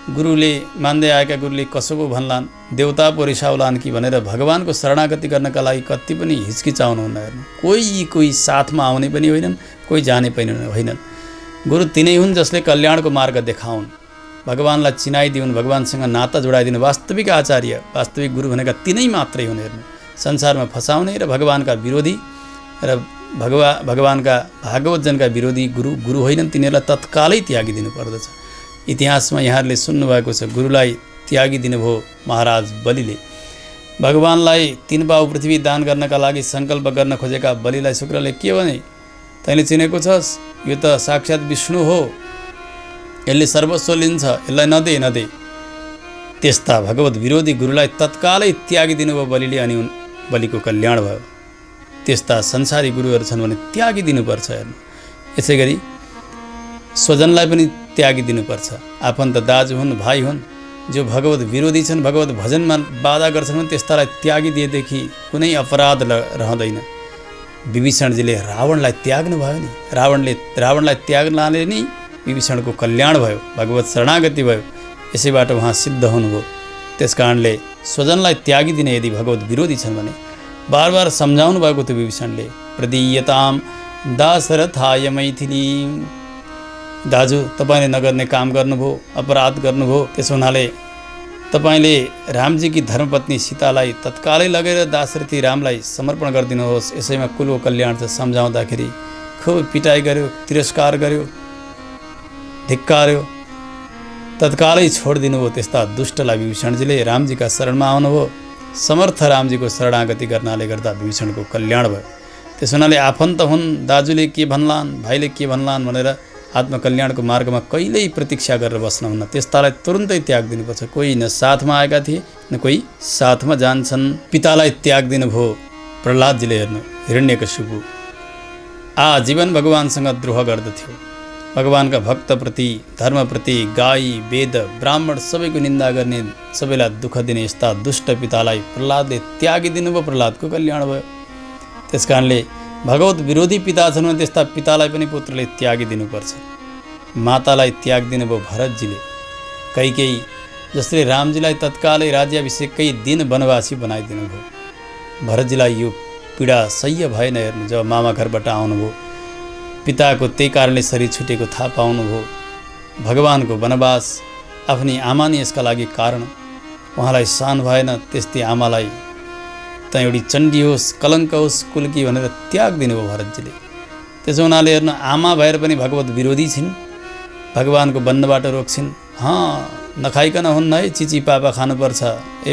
गुरुले मान्दै आएका गुरुले कसो पो भन्लान्, देवता पो रिसाउलान् कि भनेर भगवानको शरणागति गर्नका लागि कति पनि हिचकिचाउनुहुन्न। हेर्नु, कोही साथमा आउने पनि होइनन्, कोही जाने पनि होइनन्। गुरु तिनै हुन् जसले कल्याणको मार्ग देखाउन्, भगवानलाई चिनाइदिउन्, भगवानसँग नाता जोडाइदिनु। वास्तविक आचार्य, वास्तविक गुरु भनेका तिनै मात्रै हुन्। हेर्नु, संसारमा फसाउने र भगवानका विरोधी र भगवानका भागवतजनका विरोधी गुरु होइनन्, तिनीहरूलाई तत्कालै त्यागिदिनु पर्दछ। इतिहासमा यहाँहरूले सुन्नुभएको छ, गुरुलाई त्यागिदिनु भयो महाराज बलिले। भगवानलाई 3 पाउ पृथ्वी दान गर्नका लागि सङ्कल्प गर्न खोजेका बलिलाई शुक्रले के भने, तैँले चिनेको छस्, यो त साक्षात् विष्णु हो, यसले सर्वस्व लिन्छ, यसलाई नदे। त्यस्ता भगवत विरोधी गुरुलाई तत्कालै त्यागिदिनु भयो बलिले, अनि बलिको कल्याण भयो। त्यस्ता संसारी गुरुहरू छन् भने त्यागिदिनुपर्छ। हेर्नु, यसै गरी स्वजनलाई पनि त्यागिदिनुपर्छ। आफन्त दाजु हुन्, भाइ हुन्, जो भगवत विरोधी छन्, भगवत भजनमा बाधा गर्छन् भने त्यस्तालाई त्यागिदिएदेखि कुनै अपराध रहँदैन। विभीषणजीले रावणलाई त्याग्नु भयो नि, रावणलाई त्याग्नाले नै विभीषणको कल्याण भयो, भगवत शरणागति भयो। यसैबाट उहाँ सिद्ध हुनुभयो। त्यसकारणले स्वजनलाई त्यागिदिने यदि भगवत विरोधी छन् भने बार सम्झाउनु भएको थियो विभीषणले, प्रदीयताम दाशरथाय मैथिली। दाजु, तपाईँले नगर्ने काम गर्नुभयो, अपराध गर्नुभयो, त्यसो हुनाले तपाईँले रामजीकी धर्मपत्नी सीतालाई तत्कालै लगेर दाशरथी रामलाई समर्पण गरिदिनुहोस्, यसैमा कुलको कल्याण छ। सम्झाउँदाखेरि खुब पिटाइ गर्यो, तिरस्कार गर्यो, धिक्कार्यो, तत्कालै छोडिदिनु भयो। त्यस्ता दुष्टलाई विभीषणजीले रामजीका शरणमा आउनुभयो। समर्थ रामजीको शरणागति गर्नाले गर्दा विभीषणको कल्याण भयो। त्यसो हुनाले आफन्त हुन्, दाजुले के भन्लान्, भाइले के भन्लान् भनेर आत्मकल्याणको मार्गमा कहिल्यै प्रतीक्षा गरेर बस्नुहुन्न। त्यस्तालाई तुरुन्तै त्याग दिनुपर्छ। कोही न साथमा आएका थिए, न कोही साथमा जान्छन्। पितालाई त्याग दिनुभयो प्रह्लादजीले हेर्नु हिरण्यकशिपु आजीवन भगवानसँग द्रोह गर्दथ्यो। भगवानका भक्तप्रति, धर्मप्रति, गाई, वेद, ब्राह्मण सबैको निन्दा गर्ने, सबैलाई दुःख दिने यस्ता दुष्ट पितालाई प्रह्लादले त्यागिदिनु भयो। प्रह्लादको कल्याण भयो। त्यस कारणले भगवत विरोधी पिता छन् भने त्यस्ता पितालाई पनि पुत्रले त्यागिदिनुपर्छ। मातालाई त्यागिदिनु भयो भरतजीले। कैकेयी जसले रामजीलाई तत्कालै राज्याभिषेककै दिन वनवासी बनाइदिनु भयो। भरतजीलाई यो पीडा सह्य भएन। हेर्नु, जब मामा घरबाट आउनुभयो, पिताको त्यही कारणले शरीर छुटेको थाहा पाउनुभयो। भगवानको वनवास आफ्नी आमा नै यसका लागि कारण। उहाँलाई सहन भएन। त्यस्तै आमालाई त एउटी चण्डी होस्, कलङ्क होस्, कुल्की भनेर त्याग दिनुभयो भरतजीले। त्यसो हुनाले हेर्नु, आमा भएर पनि भगवत विरोधी छिन्, भगवानको बन्नबाट रोक्छिन्। नखाइकन हुन्न है, चिची पापा खानुपर्छ,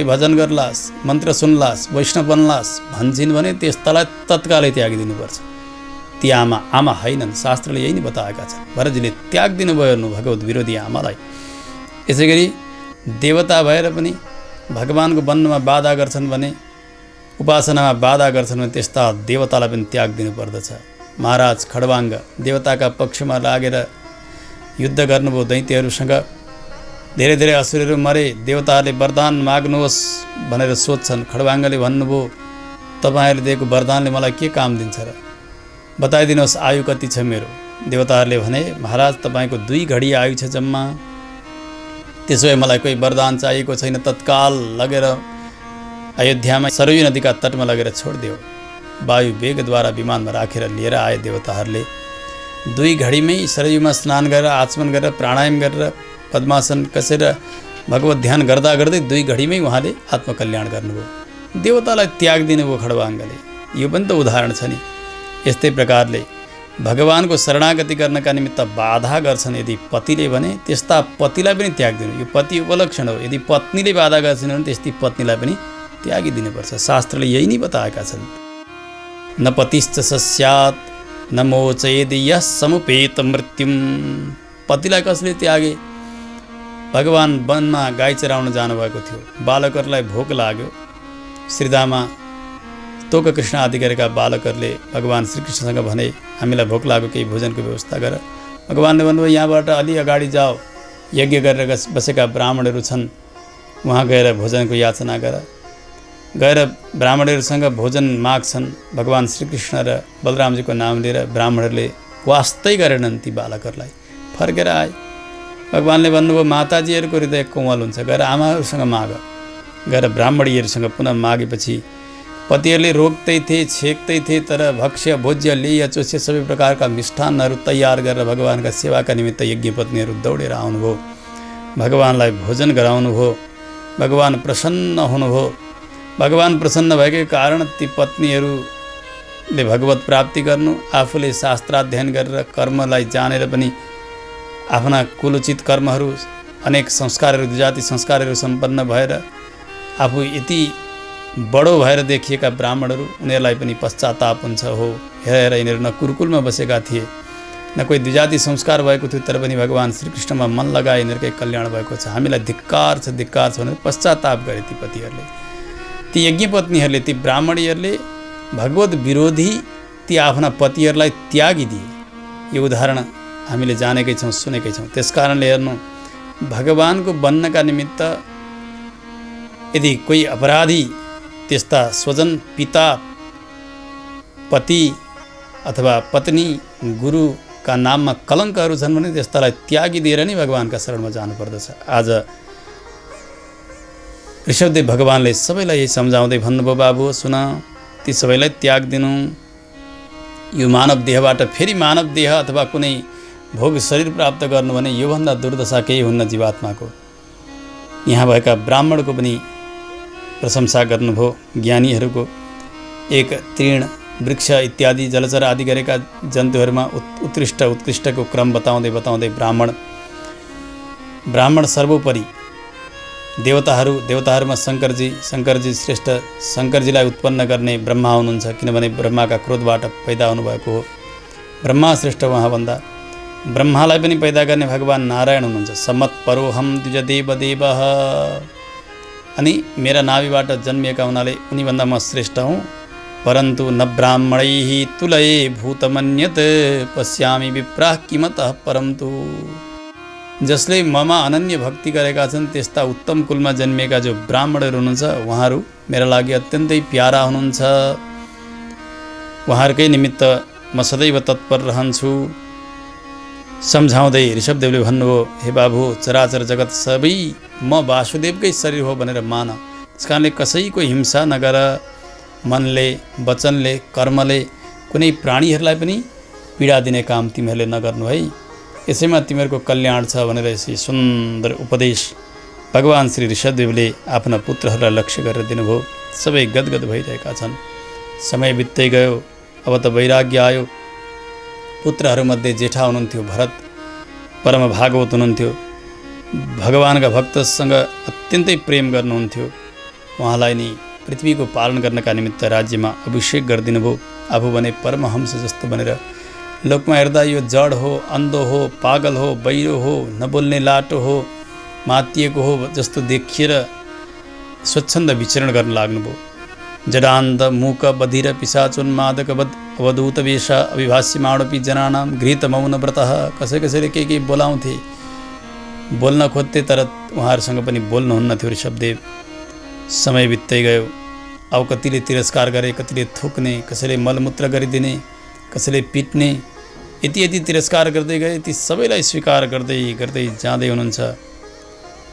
भजन गर्लास्, मन्त्र सुन्लास्, वैष्णव बन्लास् भन्छन् भने त्यस्तालाई तत्कालै त्यागिदिनुपर्छ। ती आमा होइनन्। शास्त्रले यही नै बताएका छन्। भरतजीले त्याग दिनुभयो हेर्नु भगवत विरोधी आमालाई। यसै गरी देवता भएर पनि भगवानको बन्नमा बाधा गर्छन् भने, उपासनामा बाधा गर्छन् भने त्यस्ता देवतालाई पनि त्याग दिनुपर्दछ। महाराज खड्वाङ्ग देवताका पक्षमा लागेर युद्ध गर्नुभयो दैत्यहरूसँग। धेरै धेरै असुरहरू मरे। देवताहरूले वरदान माग्नुहोस् भनेर सोध्छन्। खड्वाङ्गले भन्नुभयो, तपाईँहरूले दिएको वरदानले मलाई के काम दिन्छ र? बताइदिनुहोस् आयु कति छ मेरो? देवताहरूले भने, महाराज तपाईँको 2 घडी आयु छ जम्मा। त्यसो भए मलाई कोही वरदान चाहिएको छैन, तत्काल लगेर अयोध्यामा सरयू नदीका तटमा लगेर छोडिदियो। वायु वेगद्वारा विमानमा राखेर लिएर आए देवताहरूले। 2 घडीमै सरयूमा स्नान गरेर, आचमन गरेर, प्राणायाम गरेर, पद्मासन कसेर भगवत ध्यान गर्दा गर्दै 2 घडीमै उहाँले आत्मकल्याण गर्नुभयो। देवतालाई त्याग दिनुभयो खड्वाङ्गले। यो पनि त उदाहरण छ नि। यस्तै प्रकारले भगवानको शरणागति गर्नका निमित्त बाधा गर्छन् यदि पतिले भने, त्यस्ता पतिलाई पनि त्याग दिनु। यो पति उपलक्षण हो। यदि पत्नीले बाधा गर्छन् भने त्यस्तै पत्नीलाई पनि त्यागिदिनुपर्छ। शास्त्रले यही नै बताएका छन्। न पतिश्च सस्यात् न मोचयेद यः समुपेत मृत्युम। पतिलाई कसले त्यागे? भगवान वनमा गाई चराउन जानुभएको थियो। बालकहरूलाई भोक लाग्यो। श्रीदामा तोककृष्ण आदि गरेका बालकहरूले भगवान श्रीकृष्णसँग भने, हामीलाई भोक लाग्यो, केही भोजनको व्यवस्था गर। भगवानले भन्नुभयो, यहाँबाट अलि अगाडि जाओ, यज्ञ गरेर बसेका ब्राह्मणहरू छन्, उहाँ गएर भोजनको याचना गर। गएर ब्राह्मणहरूसँग भोजन माग्छन्। भगवान श्रीकृष्ण र बलरामजीको नाम लिएर ब्राह्मणहरूले वास्तै गरेनन् ती बालकहरूलाई। फर्केर आए। भगवानले भन्नुभयो, माताजीहरूको हृदय कोमल हुन्छ, गएर आमाहरूसँग माग। गएर ब्राह्मणीहरूसँग पुनः मागेपछि पतिहरूले रोक्दै थिए, छेक्दै थिए, तर भक्ष्य भोज्य लेय चोष्य सबै प्रकारका मिष्ठान्नहरू तयार गरेर भगवानका सेवाका निमित्त यज्ञपत्नीहरू दौडेर आउनुभयो। भगवानलाई भोजन गराउनुभयो। भगवान प्रसन्न हुनुभयो। भगवान प्रसन्न भएकै कारण ती पत्नीहरूले भगवत प्राप्ति गर्नु, आफूले शास्त्राध्ययन गरेर कर्मलाई जानेर पनि आफ्ना कुलोचित कर्महरू, अनेक संस्कारहरू, जाति संस्कारहरू सम्पन्न भएर आफू यति बडो भएर देखिएका ब्राह्मणहरू, उनीहरूलाई पनि पश्चाताप हुन्छ। हो हेरेर यिनीहरू न कुरुकुलमा बसेका थिए, न कोही द्विजाति संस्कार भएको थियो, तर पनि भगवान श्रीकृष्णमा मन लगाए यिनीहरूकै कल्याण भएको छ, हामीलाई धिक्कार छ भनेर पश्चाताप गरे ती पतिहरूले। ती यज्ञपत्नीहरूले, ती ब्राह्मणीहरूले भगवत विरोधी ती आफ्ना पतिहरूलाई त्यागिदिए। यो उदाहरण हामीले जानेकै छौँ, सुनेकै छौँ। त्यसकारणले हेर्नु, भगवानको बन्नका निमित्त यदि कोही अपराधी त्यस्ता स्वजन, पिता, पति अथवा पत्नी, गुरुका नाममा कलङ्कहरू छन् भने त्यस्तालाई त्यागिदिएर नै भगवानका शरणमा जानुपर्दछ। आज ऋषभदेव भगवानले सबैलाई यही सम्झाउँदै भन्नुभयो, बाबु सुन, ती सबैलाई त्याग दिनु। यो मानव देहबाट फेरि मानव देह अथवा कुनै भोग शरीर प्राप्त गर्नु भने योभन्दा दुर्दशा केही हुन्न जीवात्माको। यहाँ भएका ब्राह्मणको पनि प्रशंसा गर्नुभयो, ज्ञानीहरूको। एक तृण, वृक्ष इत्यादि जलचर आदि गरेका जन्तुहरूमा उत्कृष्टको क्रम बताउँदै ब्राह्मण सर्वोपरि, देवताहरूमा शङ्करजी श्रेष्ठ। शङ्करजीलाई उत्पन्न गर्ने ब्रह्मा हुनुहुन्छ, किनभने ब्रह्माका क्रोधबाट पैदा हुनुभएको हो। ब्रह्मा श्रेष्ठ उहाँभन्दा। ब्रह्मालाई पनि पैदा गर्ने भगवान नारायण हुनुहुन्छ। सम्मत्परोहम द्विजदेवदेवः। अनि मेरा नाभिबाट जन्मिएका हुनाले उनीभन्दा म श्रेष्ठ हुँ। परन्तु न ब्राह्मणैः तुलये भूतमन्यत पश्यामि विप्राः किमतः परं तु। जसले ममा अनन्य भक्ति गरेका छन् त्यस्ता उत्तम कुलमा जन्मिएका जो ब्राह्मणहरू हुनुहुन्छ उहाँहरू मेरा लागि अत्यन्तै प्यारा हुनुहुन्छ। उहाँहरूकै निमित्त म सदैव तत्पर रहन्छु। सम्झाउँदै ऋषभदेवले भन्नुभयो, हे बाबु, चराचर जगत सबै म वासुदेवकै शरीर हो भनेर मान। त्यस कारणले कसैको हिंसा नगर। मनले, वचनले, कर्मले कुनै प्राणीहरूलाई पनि पीडा दिने काम तिमीहरूले नगर्नु है। यसैमा तिमीहरूको कल्याण छ भनेर यसै सुन्दर उपदेश भगवान् श्री ऋषभदेवले आफ्ना पुत्रहरूलाई लक्ष्य गरेर दिनुभयो। सबै गदगद भइरहेका छन्। समय बित्दै गयो। अब त वैराग्य आयो। पुत्रहरूमध्ये जेठा हुनुहुन्थ्यो भरत, परम भागवत हुनुहुन्थ्यो। भगवानका भक्तसँग अत्यन्तै प्रेम गर्नुहुन्थ्यो। उहाँलाई नि पृथ्वीको पालन गर्नका निमित्त राज्यमा अभिषेक गरिदिनु भयो। आफू भने परमहंस जस्तो भनेर लोकमा हेर्दा यो जड हो, अन्धो हो, पागल हो, बहिरो हो, नबोल्ने लाटो हो, मातिएको हो जस्तो देखिएर स्वच्छन्द विचरण गर्न लाग्नुभयो। जडान्ध मूक बधिर पिशाचोन्मादकवद अवधूत वेश अभिभाष्यमाणोपि जनानां गृहीत मौन व्रतः। कसैले के बोलाउँथे, बोल्न खोज्थे, तर उहाँहरूसँग पनि बोल्नुहुन्न थियो ऋषभदेव। समय बित्दै गयो। अब कतिले तिरस्कार गरे, कतिले थुक्ने, कसैले मलमूत्र गरिदिने, कसैले पिट्ने। यति तिरस्कार गर्दै गए। ती सबैलाई स्वीकार गर्दै गर्दै जाँदै हुनुहुन्छ।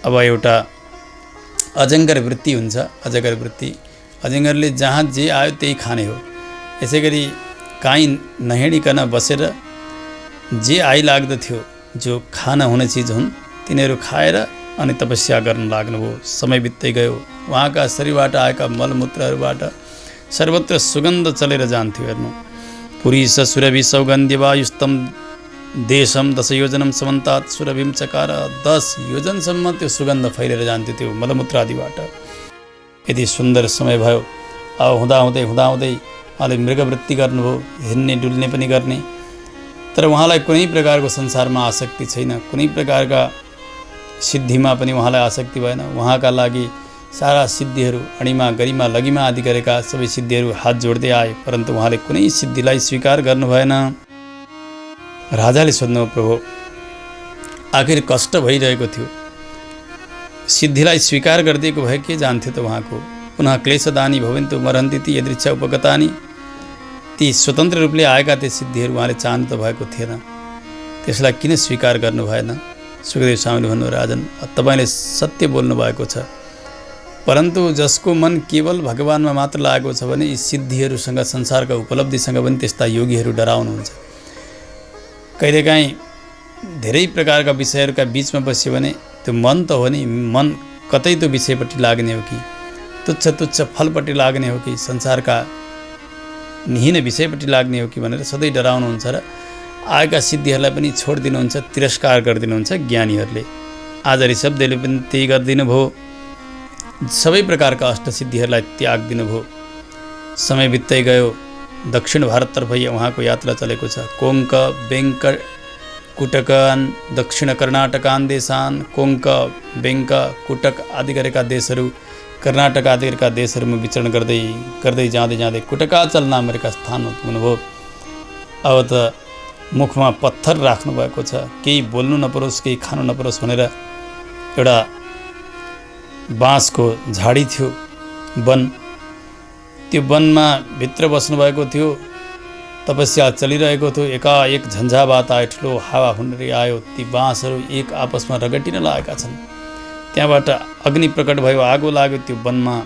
अब एउटा अजङ्गर वृत्ति हुन्छ। अजगर वृत्ति, अजङ्गरले जहाँ जे आयो त्यही खाने हो। यसै गरी काहीँ नहिँडिकन बसेर जे आइलाग्दथ्यो, जो खान हुने चिज हुन् तिनीहरू खाएर अनि तपस्या गर्न लाग्नुभयो। समय बित्दै गयो। उहाँका शरीरबाट आएका मलमूत्रहरूबाट सर्वत्र सुगन्ध चलेर जान्थ्यो। हेर्नु, पुरीस सुरभि सौगन्ध्यवायुस्तम देशम 10 योजनम समन्तात सुरभिम चकार। 10 योजनसम्म त्यो सुगन्ध फैलेर जान्थ्यो त्यो मलमूत्रादिबाट। यति सुन्दर समय भयो। अब हुँदाहुँदै उहाँले मृगवृत्ति गर्नुभयो। हिँड्ने डुल्ने पनि गर्ने। तर उहाँलाई कुनै प्रकारको संसारमा आसक्ति छैन। कुनै प्रकारका सिद्धिमा पनि उहाँलाई आसक्ति भएन। उहाँका लागि सारा सिद्धिहरू, अणिमा, गरिमा, लगिमा आदि गरेका सबै सिद्धिहरू हात जोड्दै आए, परन्तु उहाँले कुनै सिद्धिलाई स्वीकार गर्नु भएन। राजाले सोध्नु, प्रभु, आखिर कष्ट भइरहेको थियो, सिद्धिलाई स्वीकार गरिदिएको भए के जान्थ्यो त उहाँको। पुनः क्लेशदानी भवन्तु मरन्ति ती यदृच्छा उपगतानी। ती स्वतन्त्र रूपले आएका ती सिद्धिहरू उहाँले चाहनु त भएको थिएन। त्यसलाई किन स्वीकार गर्नु भएन? सुखदेव स्वामीले भन्नु, राजन, तपाईँले सत्य बोल्नु भएको छ, परन्तु जसको मन केवल भगवानमा मात्र लागेको छ भने यी सिद्धिहरूसँग, संसारका उपलब्धिसँग पनि त्यस्ता योगीहरू डराउनुहुन्छ। कहिलेकाहीँ धेरै प्रकारका विषयहरूका बिचमा बस्यो भने त्यो मन त हो नि, मन कतै त्यो विषयपट्टि लाग्ने हो कि तुच्छ फलपट्टि लाग्ने हो कि संसारका निहीन विषयपट्टि लाग्ने हो कि भनेर सधैँ डराउनुहुन्छ र आएका सिद्धिहरूलाई पनि छोडिदिनुहुन्छ, तिरस्कार गरिदिनुहुन्छ ज्ञानीहरूले। आज ऋषभदेवले पनि त्यही गरिदिनु भयो। सबै प्रकारका अष्टसिद्धिहरूलाई त्याग दिनुभयो। समय बित्दै गयो। दक्षिण भारततर्फ उहाँको यात्रा चलेको छ। कोङ्क, बेङ्क, कुटकान, दक्षिण कर्नाटकान देशान, कोङ्क, बेङ्क, कुटक आदि गरेका देशहरू, कर्नाटक आदि गरेका देशहरूमा विचरण गर्दै गर्दै जाँदै कुटकाचल नाम गरेका स्थानमा पुग्नुभयो। अब त मुखमा पत्थर राख्नु भएको छ। केही बोल्नु नपरोस्, केही खानु नपरोस् भनेर एउटा बाँसको झाडी थियो, वन। त्यो वनमा भित्र बस्नुभएको थियो। तपस्या चलिरहेको थियो। एकाएक झन्झावात आयो, ठुलो हावा हुन्डरी आयो। ती बाँसहरू एक आपसमा रगटिन लागेका छन्। त्यहाँबाट अग्नि प्रकट भयो, आगो लाग्यो। त्यो वनमा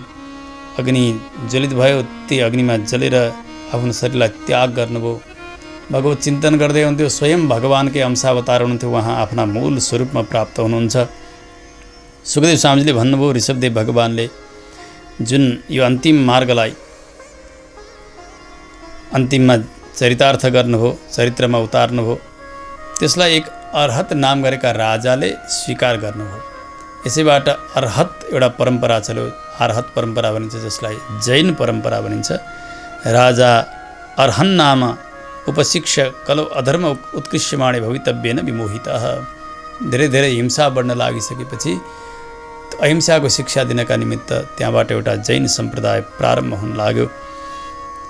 अग्नि ज्वलित भयो। त्यो अग्निमा जलेर आफ्नो शरीरलाई त्याग गर्नुभयो। भगवत चिन्तन गर्दै हुन्थ्यो। स्वयं भगवानकै अंशावतार हुनुहुन्थ्यो। उहाँ आफ्ना मूल स्वरूपमा प्राप्त हुनुहुन्छ। सुखदेव स्वामीजीले भन्नुभयो, ऋषभदेव भगवानले जुन यो अन्तिम मार्गलाई अन्तिममा चरितार्थ गर्नुभयो, चरित्रमा उतार्नुभयो, त्यसलाई एक अर्हत नाम गरेका राजाले स्वीकार गर्नुभयो। यसैबाट अर्हत एउटा परम्परा चल्यो। अर्हत परम्परा भनिन्छ, जसलाई जैन परम्परा भनिन्छ। राजा अर्हन नाम उपशिक्ष कलो अधर्म उत्कृष्यमाणे भवितव्येन विमोहितः। धेरै हिंसा बढ्न लागिसकेपछि अहिंसाको शिक्षा दिनका निमित्त त्यहाँबाट एउटा जैन सम्प्रदाय प्रारम्भ हुन लाग्यो।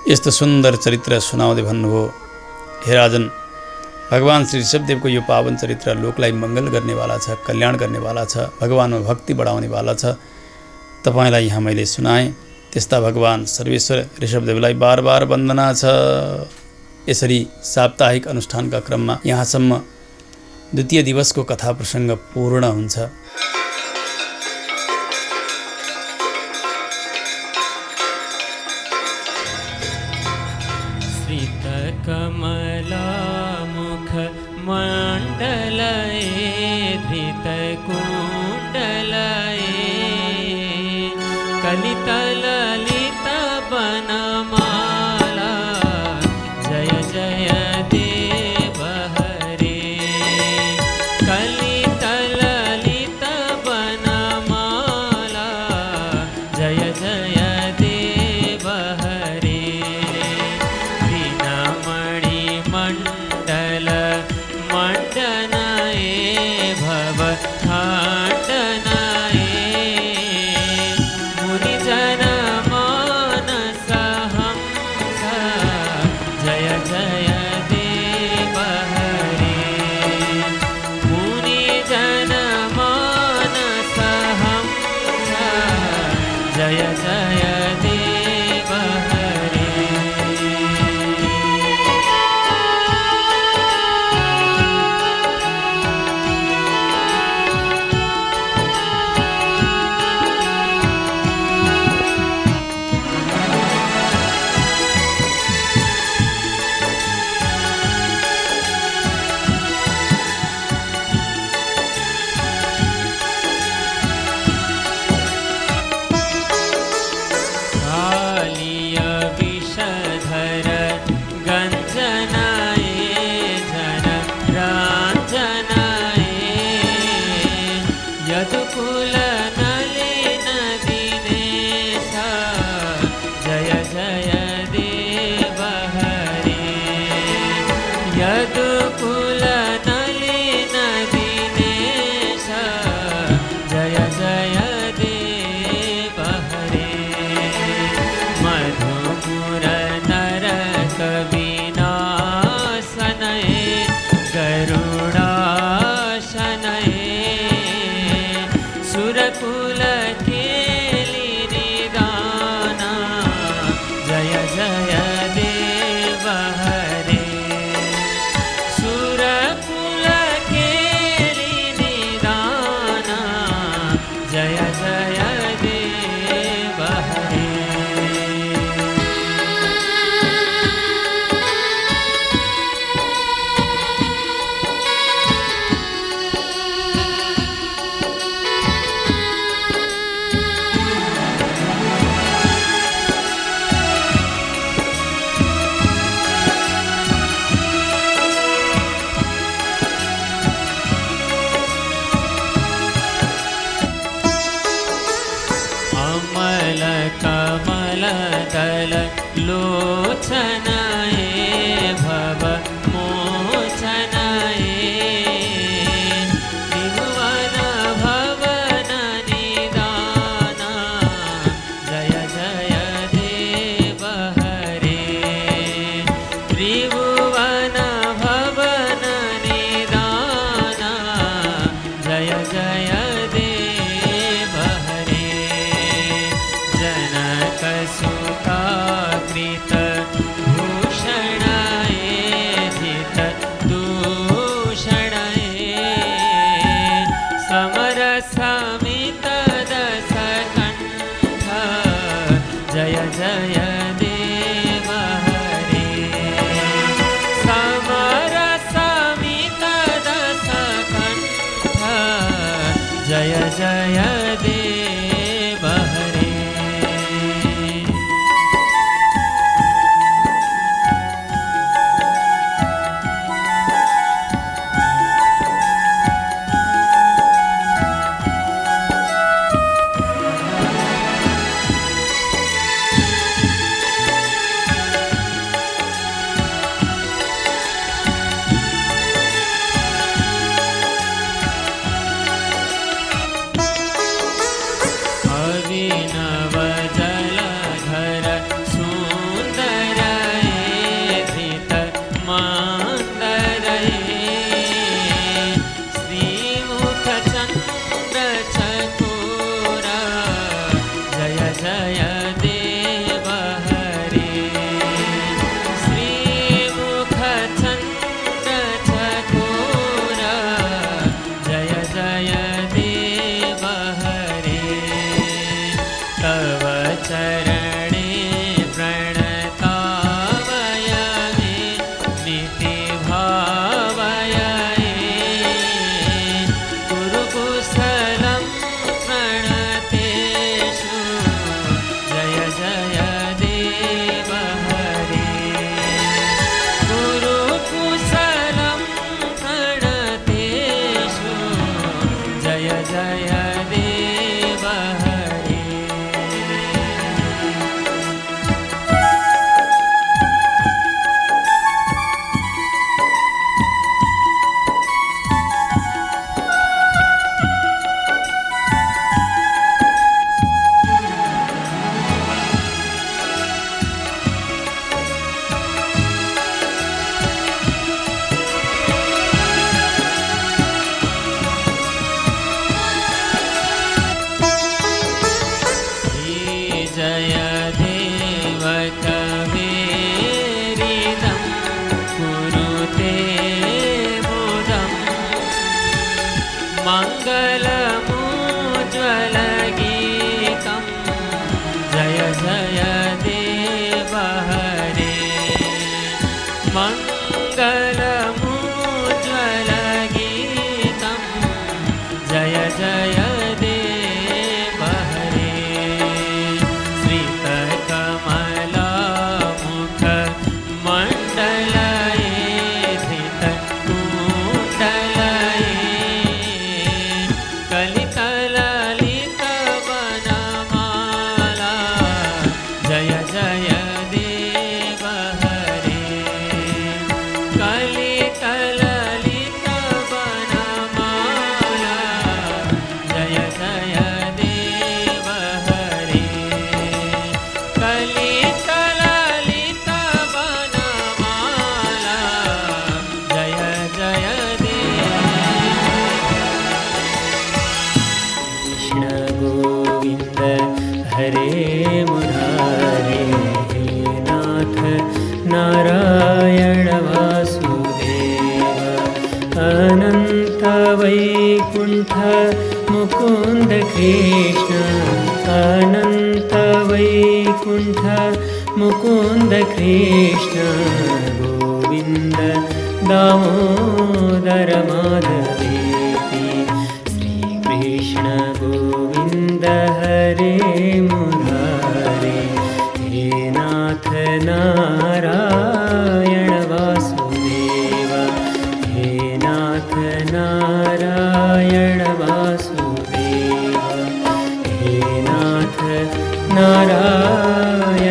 यस्तो सुन्दर चरित्र सुनाउँदै भन्नुभयो। हे राजन, भगवान श्री ऋषभदेवको यो पावन चरित्र लोकलाई मङ्गल गर्नेवाला छ, कल्याण गर्नेवाला छ, भगवानमा भक्ति बढाउनेवाला छ। तपाईँलाई यहाँ मैले सुनाएँ। त्यस्ता भगवान सर्वेश्वर ऋषभदेवलाई बार बार वन्दना छ। यसरी साप्ताहिक अनुष्ठानका क्रममा यहाँसम्म द्वितीय दिवसको कथा प्रसङ्ग पूर्ण हुन्छ। कमला मुख मण्डलये धृत कुण्डलये कलितललित बनमाला जय जय देव हरे। कलितललित बनमाला जय जय देव हरे। मंडल मंडनाए भव खांडनाए मुनिजन मानस हंस जय जय देव हरे। मुनिजन मानस हंस जय जय देव हरे। लोचनाए भव मोचनाए त्रिभुवन भवन निदाना जय जय देव हरे। त्रिभुवन भवन निदाना जय जय देव हरे। जनक सुता भूषणाए जित दूषणाए समर समित दस कंठ जय जय देव हरे। समर समित दस कंठ जय जय देव हरे। शरणे प्रणतावय हे नीति भावय हे कुरुकुशलं प्रणतेषु जय जय देव हरे कुरुकुशलं प्रणतेषु जय जय देव हरे जय देव कवेरिदं कुरुते मुदं मङ्गलमुज्ज्वलगीतं जय जय देव हरे मङ्गलमुज्ज्वलगीतं जय जय देव हरे श्रीतकमलामुख मण्डलये धृतकुण्डलये कलितललितवनमाला जय जय देव हरे कलितललितवनमाला जय जय देव हरे कलितललितवनमाला जय जय कृष्ण गोविन्द हरे मुरारे हे नाथ नारायण वासुदेव अनन्त वैकुण्ठ मुकुन्द कृष्ण अनन्त वैकुण्ठ मुकुन्द कृष्ण गोविन्द दामोदर माधवेति श्रीकृष्ण गोविन्द हरे मुरारे हे नाथ नारायण वासुदेव हे नाथ नारायण वासुदेव हे नाथ नारायण